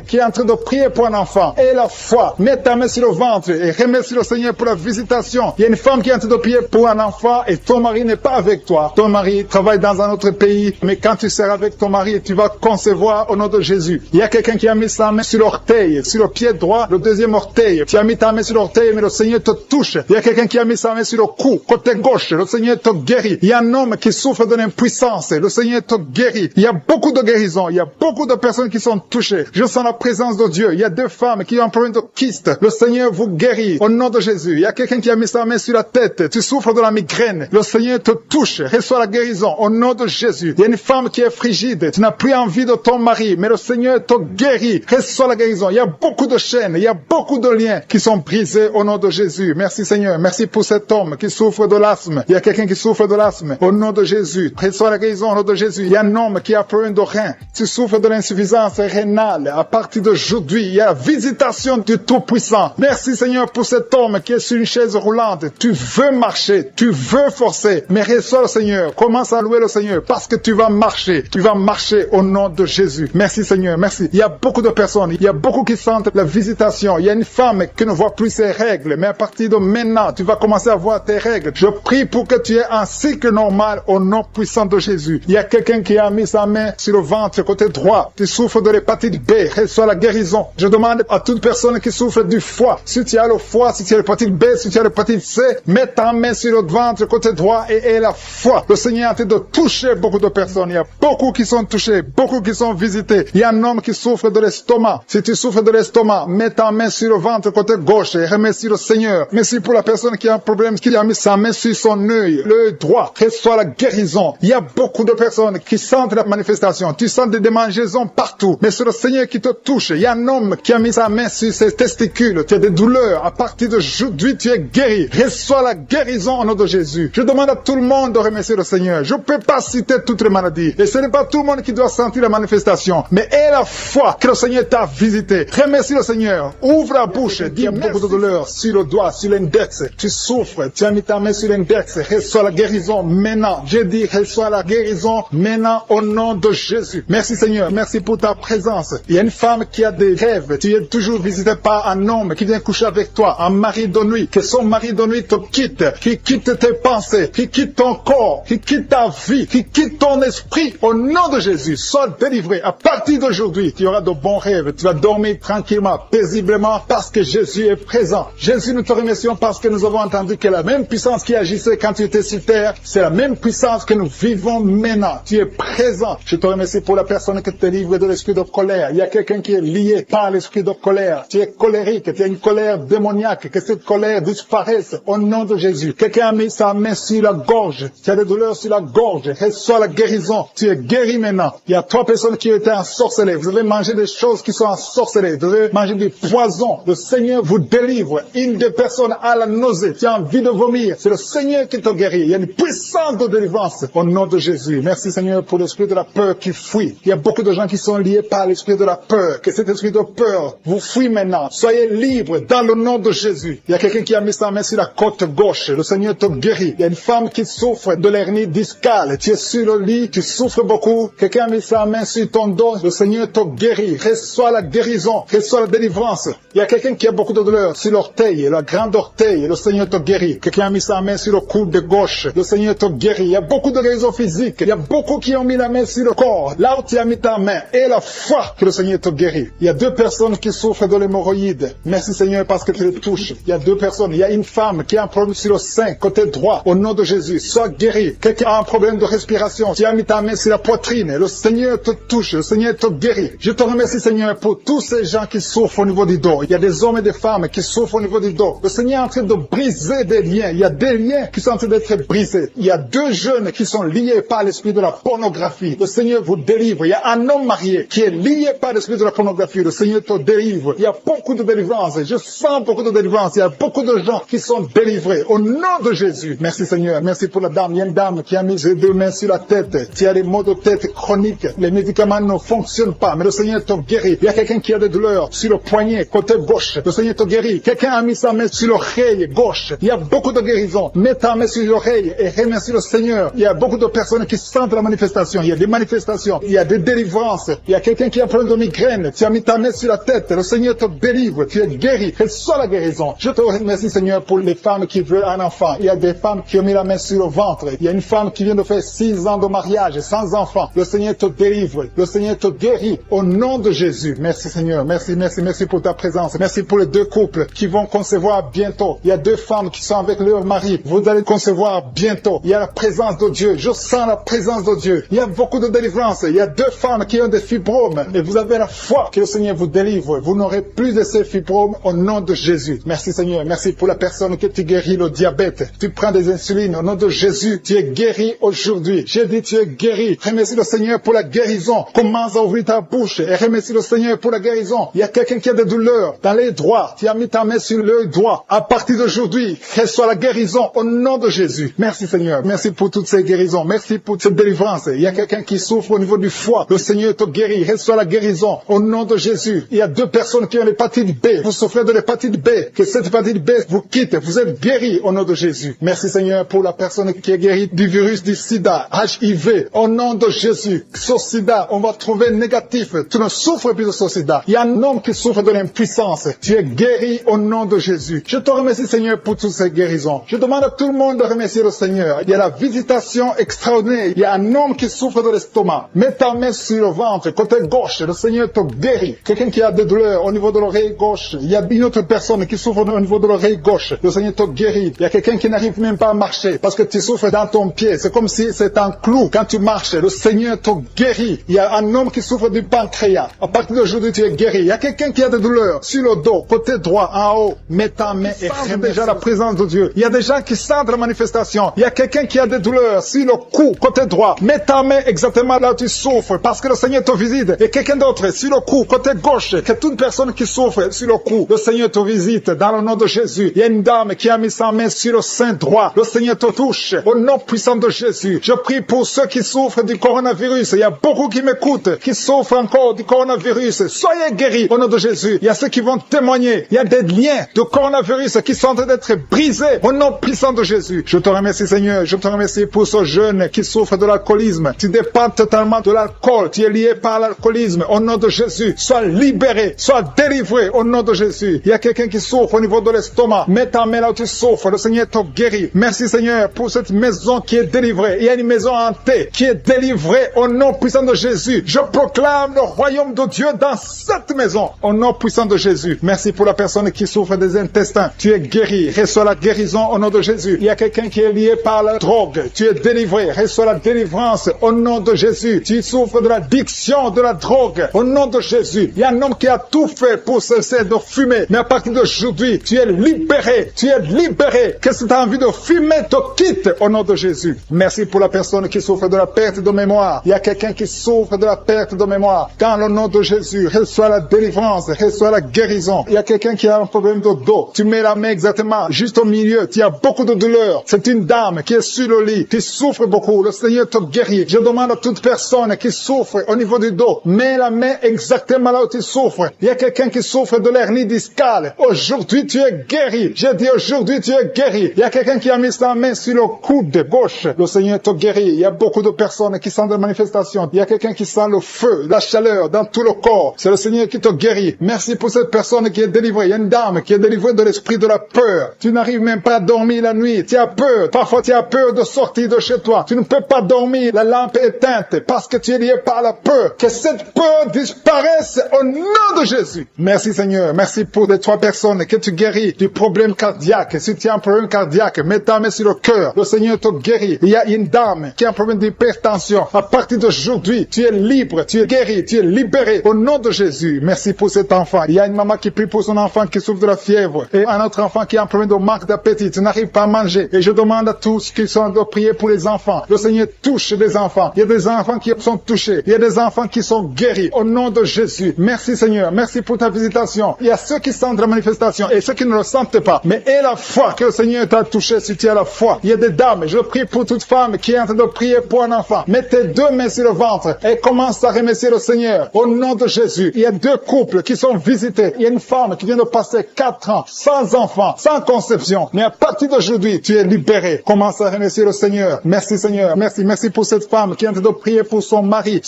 qui est en train de prier pour un enfant. Et la foi. Mets ta main sur le ventre et remercie le Seigneur pour la visitation. Il y a une femme qui est en train de prier pour un enfant et ton mari n'est pas avec toi. Ton mari travaille dans un autre pays, mais quand tu seras avec ton mari, tu vas concevoir au nom de Jésus. Il y a quelqu'un qui a mis sa main sur l'orteil, sur le pied droit, le 2e orteil. l'orteil. Tu as mis ta main sur l'orteil, mais le Seigneur te touche. Il y a quelqu'un qui a mis sa main sur le cou, côté gauche. Le Seigneur te guérit. Il y a un homme qui souffre de l'impuissance. Le Seigneur te guérit. Il y a beaucoup de guérisons. Il y a beaucoup de personnes qui sont touchées. Je sens la présence de Dieu. Il y a 2 femmes qui ont un problème de kyste. Le Seigneur vous guérit au nom de Jésus. Il y a quelqu'un qui a mis sa main sur la tête. Tu souffres de la migraine. Le Seigneur te touche. Reçois la guérison au nom de Jésus. Il y a une femme qui est frigide. Tu n'as plus envie de ton mari, mais le Seigneur te guérit. Reçois la guérison. Il y a beaucoup de chaînes. Il y a beaucoup de liens qui sont brisés au nom de Jésus. Merci Seigneur. Merci pour cet homme qui souffre de l'asthme. Il y a quelqu'un qui souffre de l'asthme au nom de Jésus. Reçois la guérison au nom de Jésus. Il y a un homme qui a problème de rein. Tu souffres de l'insuffisance rénale. À partir d'aujourd'hui, il y a la visitation du Tout-Puissant. Merci Seigneur pour cet homme qui est sur une chaise roulante. Tu veux marcher, tu veux forcer, mais reçois le Seigneur. Commence à louer le Seigneur parce que tu vas marcher. Tu vas marcher au nom de Jésus. Merci Seigneur, merci. Il y a beaucoup de personnes, il y a beaucoup qui sentent la visitation. Il y a une femme qui ne voit plus ses règles, mais à partir de maintenant, tu vas commencer à voir tes règles. Je prie pour que tu aies un cycle normal au nom puissant de Jésus. Il y a quelqu'un qui a mis sa main sur le ventre côté droit. Tu souffres de l'hépatite B, reçois la guérison. Je demande à toute personne qui souffre du foie, si tu as le foie, si tu as l'hépatite B, si tu as l'hépatite C, mets ta main sur le ventre côté droit et aie la foi. Le Seigneur est en train de toucher beaucoup de personnes. Il y a beaucoup qui sont touchés, beaucoup qui sont visités. Il y a un homme qui souffre de l'estomac. Si tu souffres de l'estomac, mets ta main sur le ventre côté gauche et remercie le Seigneur. Merci pour la personne qui a un problème, qui a mis sa main sur son œil, l'œil droit. Reçois la guérison. Il y a beaucoup de personnes qui sentent la manifestation. Tu sens des démangeaisons partout, mais c'est le Seigneur qui te touche. Il y a un homme qui a mis sa main sur ses testicules. Tu as des douleurs. À partir d'aujourd'hui, tu es guéri. Reçois la guérison au nom de Jésus. Je demande à tout le monde de remercier le Seigneur. Je ne peux pas citer toutes les maladies. Et ce n'est pas tout le monde qui doit sentir la manifestation. Mais aie la foi que le Seigneur t'a visité. Remercie le Seigneur. Ouvre la bouche. Dis beaucoup de douleur sur le doigt, sur l'index. Tu souffres. Tu as mis ta main sur l'index. Reçois la guérison maintenant. Je dis reçois la guérison maintenant au nom de Jésus. Merci Seigneur. Merci pour ta présence. Il y a une femme qui a des rêves. Tu es toujours visité par un homme qui vient coucher avec toi. Un mari de nuit. Que son mari de nuit te quitte. Qui quitte tes pensées. Qui quitte ton corps. Qui quitte ta vie. Qui quitte ton esprit. Au nom de Jésus. Sois délivré. À partir d'aujourd'hui, tu auras de bons rêves. Tu vas dormir tranquillement, paisiblement, parce que Jésus est présent. Jésus, nous te remercions parce que nous avons entendu que la même puissance qui agissait quand tu étais sur terre, c'est la même puissance que nous vivons maintenant. Tu es présent. Je te remercie pour la personne qui te livre de l'esprit de colère. Il y a quelqu'un qui est lié par l'esprit de colère. Tu es colérique, tu as une colère démoniaque, que cette colère disparaisse au nom de Jésus. Quelqu'un a mis sa main sur la gorge. Tu as des douleurs sur la gorge. Reçois la guérison. Tu es guéri maintenant. Il y a 3 personnes qui ont été ensorcelées. Vous avez mangé des choses qui sont ensorcelées. Vous avez mangé du poison. Le Seigneur vous délivre. Une des personnes a la nausée. Tu as envie de vomir. C'est le Seigneur qui te guérit. Il y a une puissance de délivrance au nom de Jésus. Merci Seigneur pour l'esprit de la peur qui fuit. Il y a beaucoup de gens qui sont liés par l'esprit de la peur. Que cet esprit de peur vous fuit maintenant. Soyez libres dans le nom de Jésus. Il y a quelqu'un qui a mis sa main sur la côte gauche. Le Seigneur te guérit. Il y a une femme qui souffre de l'hernie discale. Tu es sur le lit. Tu souffres beaucoup. Quelqu'un a mis sa main sur ton dos. Le Seigneur te guérit. Reçois la guérison. Reçois la délivrance. Il y a quelqu'un qui a beaucoup de douleur sur l'orteil, la grande orteil. Le Seigneur te guérit. Quelqu'un a mis sa main sur le coude de gauche. Le Seigneur te guérit. Il y a beaucoup de guérisons physiques. Il y a beaucoup qui ont mis la main sur le corps. Là où tu as mis ta main et la foi que le Seigneur te guérit. Il y a 2 personnes qui souffrent de l'hémorroïde. Merci Seigneur parce que tu les touches. Il y a 2 personnes. Il y a une femme qui a un problème sur le sein, côté droit. Au nom de Jésus, sois guéri. Quelqu'un a un problème de respiration. Tu as mis ta main sur la poitrine. Le Seigneur te touche. Le Seigneur te guérit. Je te remercie Seigneur pour tous ces gens qui souffrent au niveau du dos. Il y a des hommes et des femmes qui souffrent au niveau du dos. Le Seigneur est en train de briser des liens. Il y a des liens qui sont en train d'être brisés. Il y a 2 jeunes qui sont liés par l'esprit de la pornographie. Le Seigneur vous délivre. Il y a un homme marié qui est lié par l'esprit de la pornographie. Le Seigneur te délivre. Il y a beaucoup de délivrance. Je sens beaucoup de délivrance. Il y a beaucoup de gens qui sont délivrés. Au nom de Jésus. Merci Seigneur. Merci pour la dame. Il y a une dame qui a mis ses 2 mains sur la tête. Tu as des maux de tête chroniques. Les médicaments ne fonctionnent pas. Mais le Seigneur te guérit. Il y a quelqu'un qui a des douleurs sur le poignet, côté gauche. Le Seigneur te guérit. Quelqu'un a mis sa main sur l'oreille gauche. Il y a beaucoup de guérisons. Mets ta main sur l'oreille et remercie le Seigneur. Il y a beaucoup de personnes qui sentent la manifestation. Il y a des manifestations. Il y a des délivrances. Il y a quelqu'un qui a un problème de migraine. Tu as mis ta main sur la tête. Le Seigneur te délivre. Tu es guéri. Reçois la guérison. Je te remercie Seigneur pour les femmes qui veulent un enfant. Il y a des femmes qui ont mis la main sur le ventre. Il y a une femme qui vient de faire 6 ans de mariage sans enfant. Le Seigneur te délivre. Le Seigneur te guérit. Au nom de Jésus. Merci Seigneur. Merci pour ta présence. Merci pour les 2 couples qui vont concevoir bientôt. Il y a 2 femmes qui sont avec leur mari. Vous allez concevoir bientôt. Il y a la présence de Dieu. Je sens la présence de Dieu. Il y a beaucoup de délivrance. Il y a 2 femmes qui ont des fibromes. Et vous avez la foi que le Seigneur vous délivre. Vous n'aurez plus de ces fibromes au nom de Jésus. Merci Seigneur. Merci pour la personne que tu guéris le diabète. Tu prends des insulines. Au nom de Jésus, tu es guéri aujourd'hui. J'ai dit tu es guéri. Remercie le Seigneur pour la guérison. Commence à ouvrir ta bouche et remercie le Seigneur pour la guérison. Il y a quelqu'un qui a des douleurs dans les doigts. Tu as mis ta main sur l'œil droit. À partir d'aujourd'hui, reçois la guérison au nom de Jésus. Merci Seigneur. Merci pour toutes ces guérisons. Merci pour cette délivrance. Il y a quelqu'un qui souffre au niveau du foie. Le Seigneur te guérit. Reçois la guérison au nom de Jésus. Il y a 2 personnes qui ont l'hépatite B. Vous souffrez de l'hépatite B. Que cette hépatite B vous quitte. Vous êtes guéris au nom de Jésus. Merci Seigneur pour la personne qui est guérie du virus du sida, HIV. Au nom de Jésus. Ce sida, on va trouver négatif. Tu ne souffres plus de ce sida. Il y a un homme qui souffre de l'impuissance. Tu es guéri au nom de Jésus. Je te remercie Seigneur pour toutes ces guérisons. Je demande à tout le monde de remercier le Seigneur. Il y a la visitation extraordinaire. Il y a un homme qui souffre de l'estomac. Mets ta main sur le ventre, côté gauche. Le Seigneur te guérit. Quelqu'un qui a des douleurs au niveau de l'oreille gauche. Il y a une autre personne qui souffre au niveau de l'oreille gauche. Le Seigneur te guérit. Il y a quelqu'un qui n'arrive même pas à marcher parce que tu souffres dans ton pied. C'est comme si c'est un clou. Quand tu marches, le Seigneur te guérit. Il y a un homme qui souffre du pancréas. À partir d'aujourd'hui, tu es guéri. Il y a quelqu'un qui a des douleurs sur le dos, côté droit, en haut. Mets ta main et sens déjà la présence de Dieu. Il y a des gens qui sentent la manifestation. Il y a quelqu'un qui a des douleurs sur le cou, côté droit. Mets ta main exactement là où tu souffres parce que le Seigneur te visite. Et quelqu'un d'autre sur le cou, côté gauche. Que toute personne qui souffre sur le cou, le Seigneur te visite dans le nom de Jésus. Il y a une dame qui a mis sa main sur le sein droit. Le Seigneur te touche au nom puissant de Jésus. Je prie pour ceux qui souffrent du coronavirus. Il y a beaucoup qui m'écoutent, qui souffrent encore du coronavirus. Soyez guéris au nom de Jésus. Il y a ceux qui vont témoigner. Il y a des liens de coronavirus qui sont en train d'être brisés au nom puissant de Jésus. Je te remercie Seigneur. Je te remercie pour ce jeune qui souffre de l'alcoolisme. Tu dépends totalement de l'alcool. Tu es lié par l'alcoolisme. Au nom de Jésus, sois libéré, sois délivré au nom de Jésus. Il y a quelqu'un qui souffre au niveau de l'estomac. Mets ta main là où tu souffres. Le Seigneur te guérit. Merci Seigneur pour cette maison qui est délivrée. Il y a une maison hantée qui est délivrée au nom puissant de Jésus. Je proclame le royaume de Dieu dans cette maison au nom puissant de Jésus. Merci pour la personne qui souffre des intestins. Tu es guéri. Reçois la guérison au nom de Jésus. Il y a quelqu'un qui est lié par la drogue. Tu es délivré. Reçois la délivrance au nom de Jésus. Tu souffres de l'addiction de la drogue au nom de Jésus. Il y a un homme qui a tout fait pour cesser de fumer. Mais à partir d'aujourd'hui, tu es libéré. Tu es libéré. Que cette envie de fumer te quitte au nom de Jésus. Merci pour la personne qui souffre de la perte de mémoire. Il y a quelqu'un qui souffre de la perte de mémoire. Dans le nom de Jésus, reçois la délivrance, reçois la guérison. Il y a quelqu'un qui a un problème de dos. Tu mets la main exactement juste au milieu. Tu as beaucoup de douleur. C'est une dame qui est sur le lit. Tu souffres beaucoup. Le Seigneur te guérit. Je demande à toute personne qui souffre au niveau du dos, mets la main exactement là où tu souffres. Il y a quelqu'un qui souffre de l'hernie discale. Aujourd'hui, tu es guéri. J'ai dit aujourd'hui, tu es guéri. Il y a quelqu'un qui a mis sa main sur le coude gauche. Le Seigneur te guérit. Il y a beaucoup de personnes qui sentent des manifestations. Il y a quelqu'un qui sent le feu, la chaleur dans tout le corps. C'est le Seigneur qui te guérit. Merci pour cette personne qui est délivrée. Il y a une dame qui est délivrée de l'esprit de la peur. Tu n'arrives même pas à dormir la nuit. Tu as peur. Parfois, tu as peur de sortir de chez toi. Tu ne peux pas dormir. La lampe est éteinte parce que tu es lié par la peur. Que cette peur disparaisse au nom de Jésus. Merci Seigneur. Merci pour les 3 personnes que tu guéris du problème cardiaque. Si tu as un problème cardiaque, mets ta main sur le cœur. Le Seigneur te guérit. Il y a une dame qui a un problème d'hypertension. À partir d'aujourd'hui, tu es libre, tu es guéri, tu es libéré au nom de Jésus. Merci pour cet enfant. Il y a une maman qui prie pour son enfant qui souffre de la fièvre. Et un autre enfant qui a un problème de manque d'appétit. Tu n'arrives pas à manger. Et je demande à tous qui sont de prier pour les enfants. Le Seigneur touche des enfants. Il y a des enfants qui sont touchés. Il y a des enfants qui sont guéris au nom de Jésus. Merci Seigneur. Merci pour ta visitation. Il y a ceux qui sentent la manifestation et ceux qui ne le sentent pas. Mais aie la foi que le Seigneur t'a touché si tu as la foi. Il y a des dames. Je prie pour toute femme qui est en train de prier pour un enfant. Mets tes 2 mains sur le ventre et commence à remercier le Seigneur au nom de Jésus. Il y a 2 couples qui sont visités. Il y a une femme qui vient de passer 4 ans sans enfant, sans conception. Mais à partir d'aujourd'hui, tu es libéré. Commence à remercier le Seigneur. Merci Seigneur. Merci pour cette femme qui est en train de prier pour son mari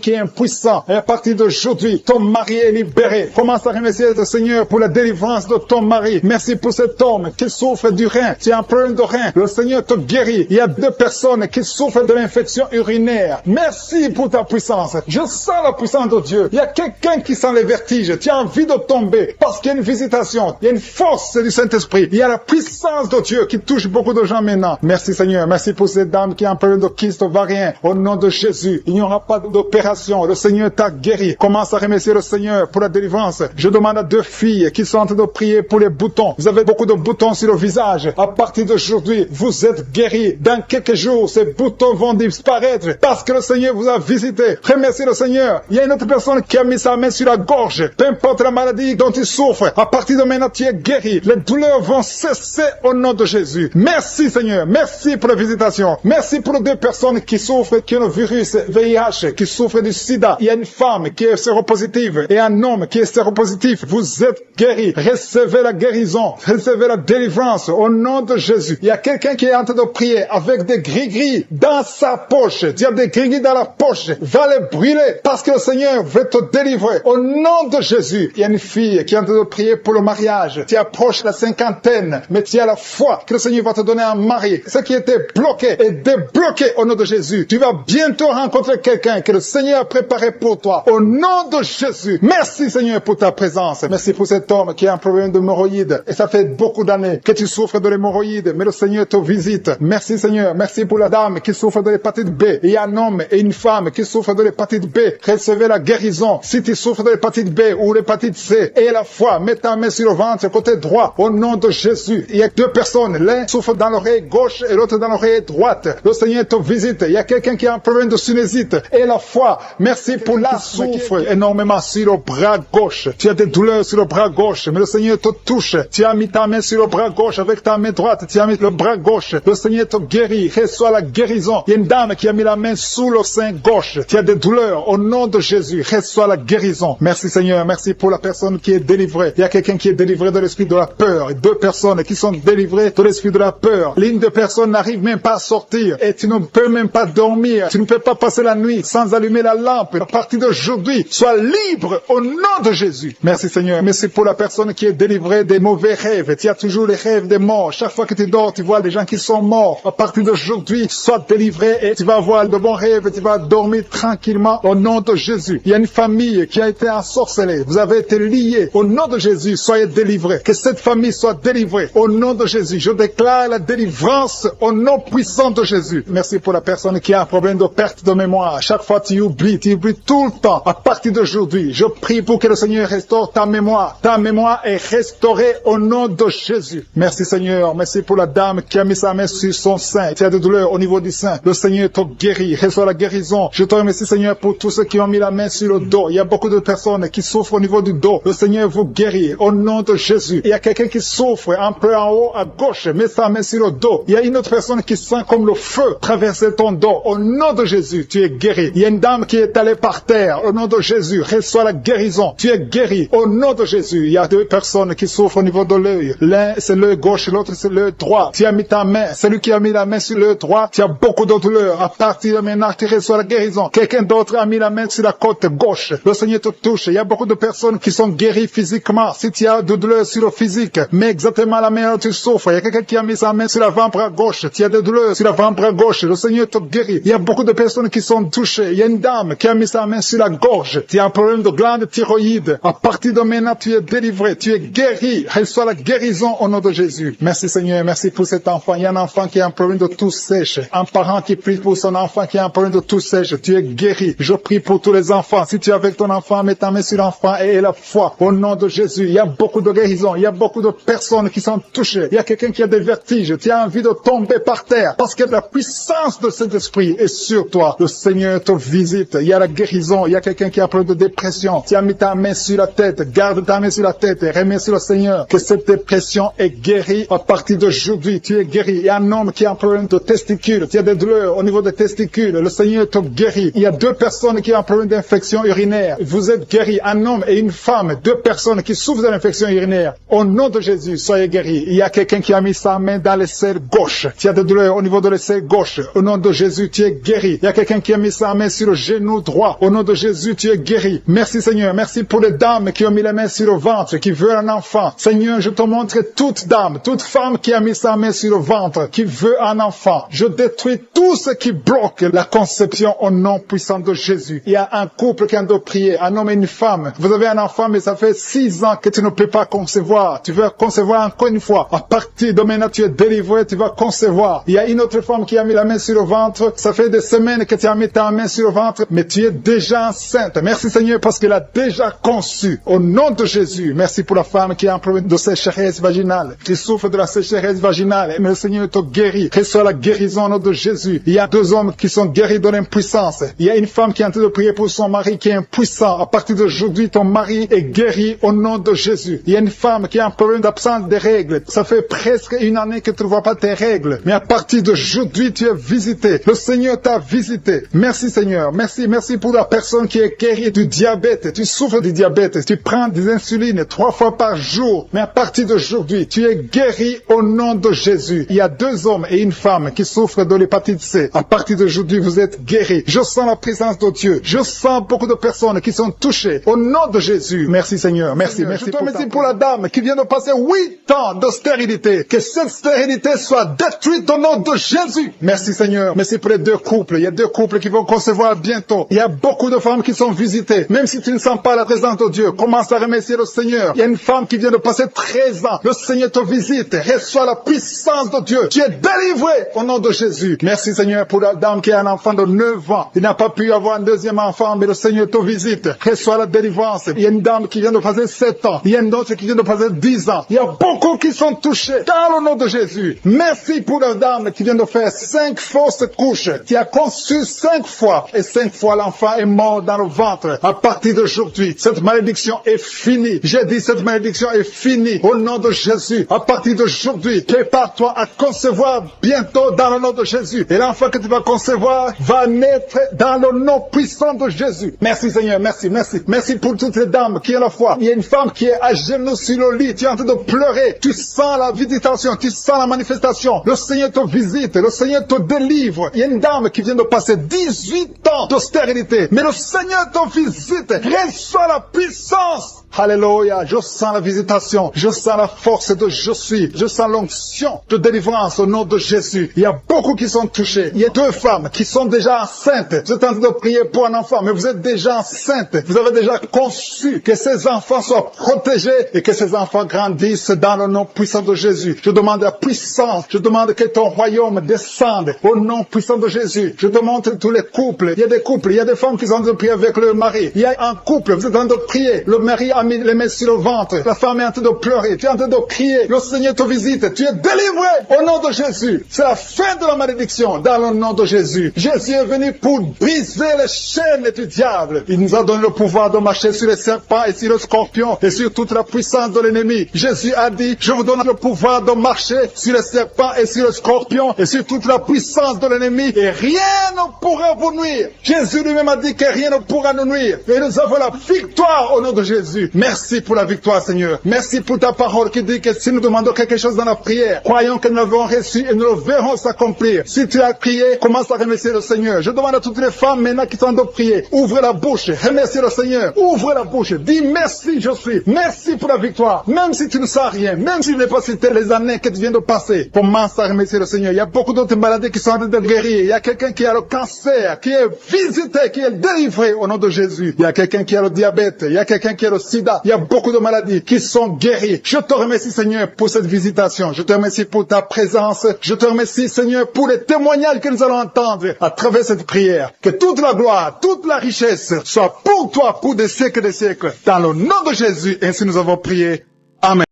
qui est impuissant. Et à partir d'aujourd'hui, ton mari est libéré. Commence à remercier le Seigneur pour la délivrance de ton mari. Merci pour cet homme qui souffre du rein. Tu as un problème de rein. Le Seigneur te guérit. Il y a 2 personnes qui souffrent de l'infection urinaire. Merci pour ta puissance. Je sens la puissance de Dieu. Il y a quelqu'un qui sent les vertiges. Tu as envie de tomber. prier. Parce qu'il y a une visitation, il y a une force du Saint-Esprit, il y a la puissance de Dieu qui touche beaucoup de gens maintenant. Merci Seigneur, merci pour cette dame qui a un problème de kyste ovarien. Au nom de Jésus, il n'y aura pas d'opération. Le Seigneur t'a guéri. Commence à remercier le Seigneur pour la délivrance. Je demande à 2 filles qui sont en train de prier pour les boutons. Vous avez beaucoup de boutons sur le visage. À partir d'aujourd'hui, vous êtes guéris. Dans quelques jours, ces boutons vont disparaître parce que le Seigneur vous a visité. Remerciez le Seigneur. Il y a une autre personne qui a mis sa main sur la gorge. Peu importe la maladie dont il souffre, à partir de maintenant, tu es guéri. Les douleurs vont cesser au nom de Jésus. Merci Seigneur. Merci pour la visitation. Merci pour les 2 personnes qui souffrent, qui ont le virus VIH, qui souffrent du sida. Il y a une femme qui est séropositive et un homme qui est séropositif. Vous êtes guéris. Recevez la guérison. Recevez la délivrance au nom de Jésus. Il y a quelqu'un qui est en train de prier avec des gris-gris dans sa poche. Tu as des gris-gris dans la poche. Va les brûler parce que le Seigneur veut te délivrer. Au nom de Jésus. Il y a une fille qui est en train de prier pour le mariage. Tu approches la 50aine, mais tu as la foi que le Seigneur va te donner un mari. Ce qui était bloqué est débloqué au nom de Jésus. Tu vas bientôt rencontrer quelqu'un que le Seigneur a préparé pour toi. Au nom de Jésus. Merci Seigneur pour ta présence. Merci pour cet homme qui a un problème d'hémorroïdes. Et ça fait beaucoup d'années que tu souffres de l'hémorroïde, mais le Seigneur te visite. Merci Seigneur. Merci pour la dame qui souffre de l'hépatite B. Il y a un homme et une femme qui souffrent de l'hépatite B. Recevez la guérison. Si tu souffres de l'hépatite B ou l'hépatite C, et la foi, mets ta main sur le ventre, côté droit, au nom de Jésus. Il y a 2 personnes. L'un souffre dans l'oreille gauche et l'autre dans l'oreille droite. Le Seigneur te visite. Il y a quelqu'un qui a un problème de sinusite. Et la foi, merci pour la souffre énormément sur le bras gauche. Tu as des douleurs sur le bras gauche, mais le Seigneur te touche. Tu as mis ta main sur le bras gauche avec ta main droite. Tu as mis le bras gauche. Le Seigneur te guérit. Reçois la guérison. Il y a une dame qui a mis la main sous le sein gauche. Tu as des douleurs. Au nom de Jésus, reçois la guérison. Merci Seigneur. Merci pour la personne qui est délivrée. Il y a quelqu'un qui est délivré de l'esprit de la peur. 2 personnes qui sont délivrées de l'esprit de la peur. L'une des personnes n'arrive même pas à sortir. Et tu ne peux même pas dormir. Tu ne peux pas passer la nuit sans allumer la lampe. À partir d'aujourd'hui, sois libre au nom de Jésus. Merci Seigneur. Merci pour la personne qui est délivrée des mauvais rêves. Tu as toujours les rêves des morts. Chaque fois que tu dors, tu vois des gens qui sont morts. À partir d'aujourd'hui, sois délivré et tu vas avoir de bons rêves et tu vas dormir tranquillement au nom de Jésus. Il y a une famille qui a été ensorcelée. Vous avez été liés. Au nom de Jésus, soyez délivrés. Que cette famille soit délivrée. Au nom de Jésus, je déclare la délivrance au nom puissant de Jésus. Merci pour la personne qui a un problème de perte de mémoire. Chaque fois tu oublies tout le temps. À partir d'aujourd'hui, je prie pour que le Seigneur restaure ta mémoire. Ta mémoire est restaurée au nom de Jésus. Merci Seigneur. Merci pour la dame qui a mis sa main sur son sein. Tu as des douleurs au niveau du sein. Le Seigneur te guérit. Reçois la guérison. Je te remercie Seigneur pour tous ceux qui ont mis la main sur le dos. Il y a beaucoup de personnes qui souffrent au niveau du dos. Le Seigneur vous guérit au nom de Jésus. Il y a quelqu'un qui souffre un peu en haut à gauche. Mets sa main sur le dos. Il y a une autre personne qui sent comme le feu traverser ton dos. Au nom de Jésus, tu es guéri. Il y a une dame qui est allée par terre. Au nom de Jésus, reçois la guérison. Tu es guéri. Au nom de Jésus, il y a 2 personnes qui souffrent au niveau de l'œil. L'un, c'est l'œil gauche, l'autre, c'est l'œil droit. Tu as mis ta main. Celui qui a mis la main sur l'œil droit, tu as beaucoup de douleurs. À partir de maintenant, tu reçois la guérison. Quelqu'un d'autre a mis la main sur la côte gauche. Le Seigneur te touche. Il y a beaucoup de personnes qui sont guéries physiquement. Si tu as de douleurs sur le physique, mais exactement la main où tu souffres. Il y a quelqu'un qui a mis sa main sur l'avant-bras gauche. Tu as des douleurs sur l'avant-bras gauche. Le Seigneur te guérit. Il y a beaucoup de personnes qui sont touchées. Il y a une dame qui a mis sa main sur la gorge. Tu as un problème de glande thyroïde. À partir de maintenant, tu es délivré. Tu es guéri. Reçois la guérison au nom de Jésus. Merci Seigneur. Merci pour cet enfant. Il y a un enfant qui a un problème de toux sèche. Un parent qui prie pour son enfant qui a un problème de toux sèche. Tu es guéri. Je prie pour tous les enfants. Si tu es avec ton enfant, mets ta main sur l'enfant et aie la foi. Au nom de Jésus. Il y a beaucoup de guérisons. Il y a beaucoup de personnes qui sont touchées. Il y a quelqu'un qui a des vertiges. Tu as envie de tomber par terre parce que la puissance de cet esprit est sur toi. Le Seigneur te visite. Il y a la guérison. Il y a quelqu'un qui a un problème de dépression. Tu as mis ta main sur la tête. Garde ta main sur la tête et remercie le Seigneur que cette dépression est guérie à partir d'aujourd'hui. Tu es guéri. Il y a un homme qui a un problème de testicules. Tu as des douleurs au niveau des testicules. Le Seigneur te guérit. Il y a 2 personnes qui ont un problème d'infection urinaire. Vous êtes guéris. Un homme et une femme. 2 personnes qui souffrent de l'infection urinaire. Au nom de Jésus, soyez guéris. Il y a quelqu'un qui a mis sa main dans l'aisselle gauche. Tu as des douleurs au niveau de l'aisselle gauche. Au nom de Jésus, tu es guéri. Il y a quelqu'un qui a mis sa main sur le genou droit. Au nom de Jésus, tu es guéri. Merci Seigneur. Merci pour les dames qui ont mis la main sur le ventre, qui veulent un enfant. Seigneur, je te montre toute dame, toute femme qui a mis sa main sur le ventre, qui veut un enfant. Je détruis tout ce qui bloque la conception au nom puissant de Jésus. Il y a un couple qui a de prier, un homme et une femme. Vous avez un enfant, mais ça fait 6 ans que tu ne peux pas concevoir. Tu veux concevoir encore une fois. À partir de maintenant, tu es délivré, tu vas concevoir. Il y a une autre femme qui a mis la main sur le ventre. Ça fait des semaines que tu as mis ta main sur le ventre, mais tu es déjà enceinte. Merci Seigneur parce qu'elle a déjà conçu. Au nom de Jésus, merci pour la femme qui a un problème de sécheresse vaginale. Tu souffres de la sécheresse vaginale, mais le Seigneur te guérit. Reçois la guérison au nom de Jésus. Il y a 2 hommes qui sont guéris de l'impuissance. Il y a une femme qui est en train de prier pour son mari qui est impuissant. À partir d'aujourd'hui, ton mari est guéri au nom de Jésus. Il y a une femme qui a un problème d'absence des règles. Ça fait presque 1 année que tu ne vois pas tes règles. Mais à partir d'aujourd'hui, tu es visité. Le Seigneur t'a visité. Merci Seigneur. Merci pour la personne qui est guérie du diabète. Tu souffres du diabète. Tu prends des insulines 3 fois par jour. Mais à partir d'aujourd'hui, tu es guéri au nom de Jésus. Il y a 2 hommes et une femme qui souffrent de l'hépatite C. À partir d'aujourd'hui, vous êtes guéris. Je sens la présence de Dieu. Je sens beaucoup de personnes qui sont touchées. Au nom de Jésus. Merci Seigneur. Merci. Je te remercie pour la dame qui vient de passer 8 ans de stérilité. Que cette stérilité soit détruite au nom de Jésus. Merci Seigneur. Merci pour les 2 couples. Il y a 2 couples qui vont concevoir bientôt. Il y a beaucoup de femmes qui sont visitées. Même si tu ne sens pas la présence de Dieu, commence à remercier le Seigneur. Il y a une femme qui vient de passer 13 ans. Le Seigneur te visite. Reçois la puissance de Dieu. Tu es délivré au nom de Jésus. Merci Seigneur pour la dame qui a un enfant de 9 ans. Il n'a pas pu avoir un 2e enfant, mais le Seigneur te visite. Reçois la délivrance. Il y a une dame qui vient de passer 7 ans. Il y a une autre qui vient de passer 10 ans. Il y a beaucoup qui sont touchés dans le nom de Jésus. Merci pour la dame qui vient de faire 5 fausses couches, qui a conçu 5 fois et 5 fois l'enfant est mort dans le ventre. À partir d'aujourd'hui, cette malédiction est finie. J'ai dit cette malédiction est finie au nom de Jésus. À partir d'aujourd'hui, prépare-toi à concevoir bientôt dans le nom de Jésus. Et l'enfant que tu vas concevoir va naître dans le nom puissant de Jésus. Merci Seigneur, merci. Merci pour toutes les dames qui ont la foi. Il y a une femme qui est à genoux sur le lit, tu es en train de pleurer. Tu sens la visitation, tu sens la manifestation. Le Seigneur te visite, le Seigneur te délivre. Il y a une dame qui vient de passer 18 ans de stérilité, mais le Seigneur te visite. Reçois la puissance. Alléluia, je sens la visitation, je sens la force de je suis, je sens l'onction de délivrance au nom de Jésus. Il y a beaucoup qui sont touchés. Il y a 2 femmes qui sont déjà enceintes. Vous êtes en train de prier pour un enfant, mais vous êtes déjà enceinte. Vous avez déjà conçu que ces enfants soient protégés et que ces enfants grandissent dans le nom puissant de Jésus. Je demande la puissance, je demande que ton royaume descende au nom puissant de Jésus. Je te montre tous les couples. Il y a des couples, il y a des femmes qui sont en train de prier avec leur mari. Il y a un couple, vous êtes en train de prier. Le mari a mis les mains sur le ventre. La femme est en train de pleurer. Tu es en train de crier. Le Seigneur te visite. Tu es délivré au nom de Jésus. C'est la fin de la malédiction dans le nom de Jésus. Jésus est venu pour briser les chaînes du diable. Il nous a donné le pouvoir de marcher sur les serpents et sur les scorpions et sur toute la puissance de l'ennemi. Jésus a dit, je vous donne le pouvoir de marcher sur les serpents et sur les scorpions et sur toute la puissance de l'ennemi et rien ne pourra vous nuire. Jésus lui-même a dit que rien ne pourra nous nuire. Et nous avons la victoire au nom de Jésus. Merci pour la victoire, Seigneur. Merci pour ta parole qui dit que si nous demandons quelque chose dans la prière, croyons que nous l'avons reçu et nous le verrons s'accomplir. Si tu as prié, commence à remercier le Seigneur. Je demande à toutes les femmes maintenant qui sont en train de prier, ouvre la bouche, remercie le Seigneur. Ouvre la bouche, dis merci, je suis. Merci pour la victoire. Même si tu ne sens rien, même si je n'ai pas cité les années que tu viens de passer, commence à remercier le Seigneur. Il y a beaucoup d'autres maladies qui sont en train de guérir. Il y a quelqu'un qui a le cancer, qui est visité, qui est délivré au nom de Jésus. Il y a quelqu'un qui a le diabète, il y a quelqu'un qui a le sida. Il y a beaucoup de maladies qui sont guéries. Je te remercie, Seigneur, pour cette visitation. Je te remercie pour ta présence. Je te remercie, Seigneur, pour les témoignages que nous allons entendre à travers cette prière. Que toute la gloire, toute la richesse soit pour toi, pour des siècles et des siècles. Dans le nom de Jésus, ainsi nous avons prié. Amen.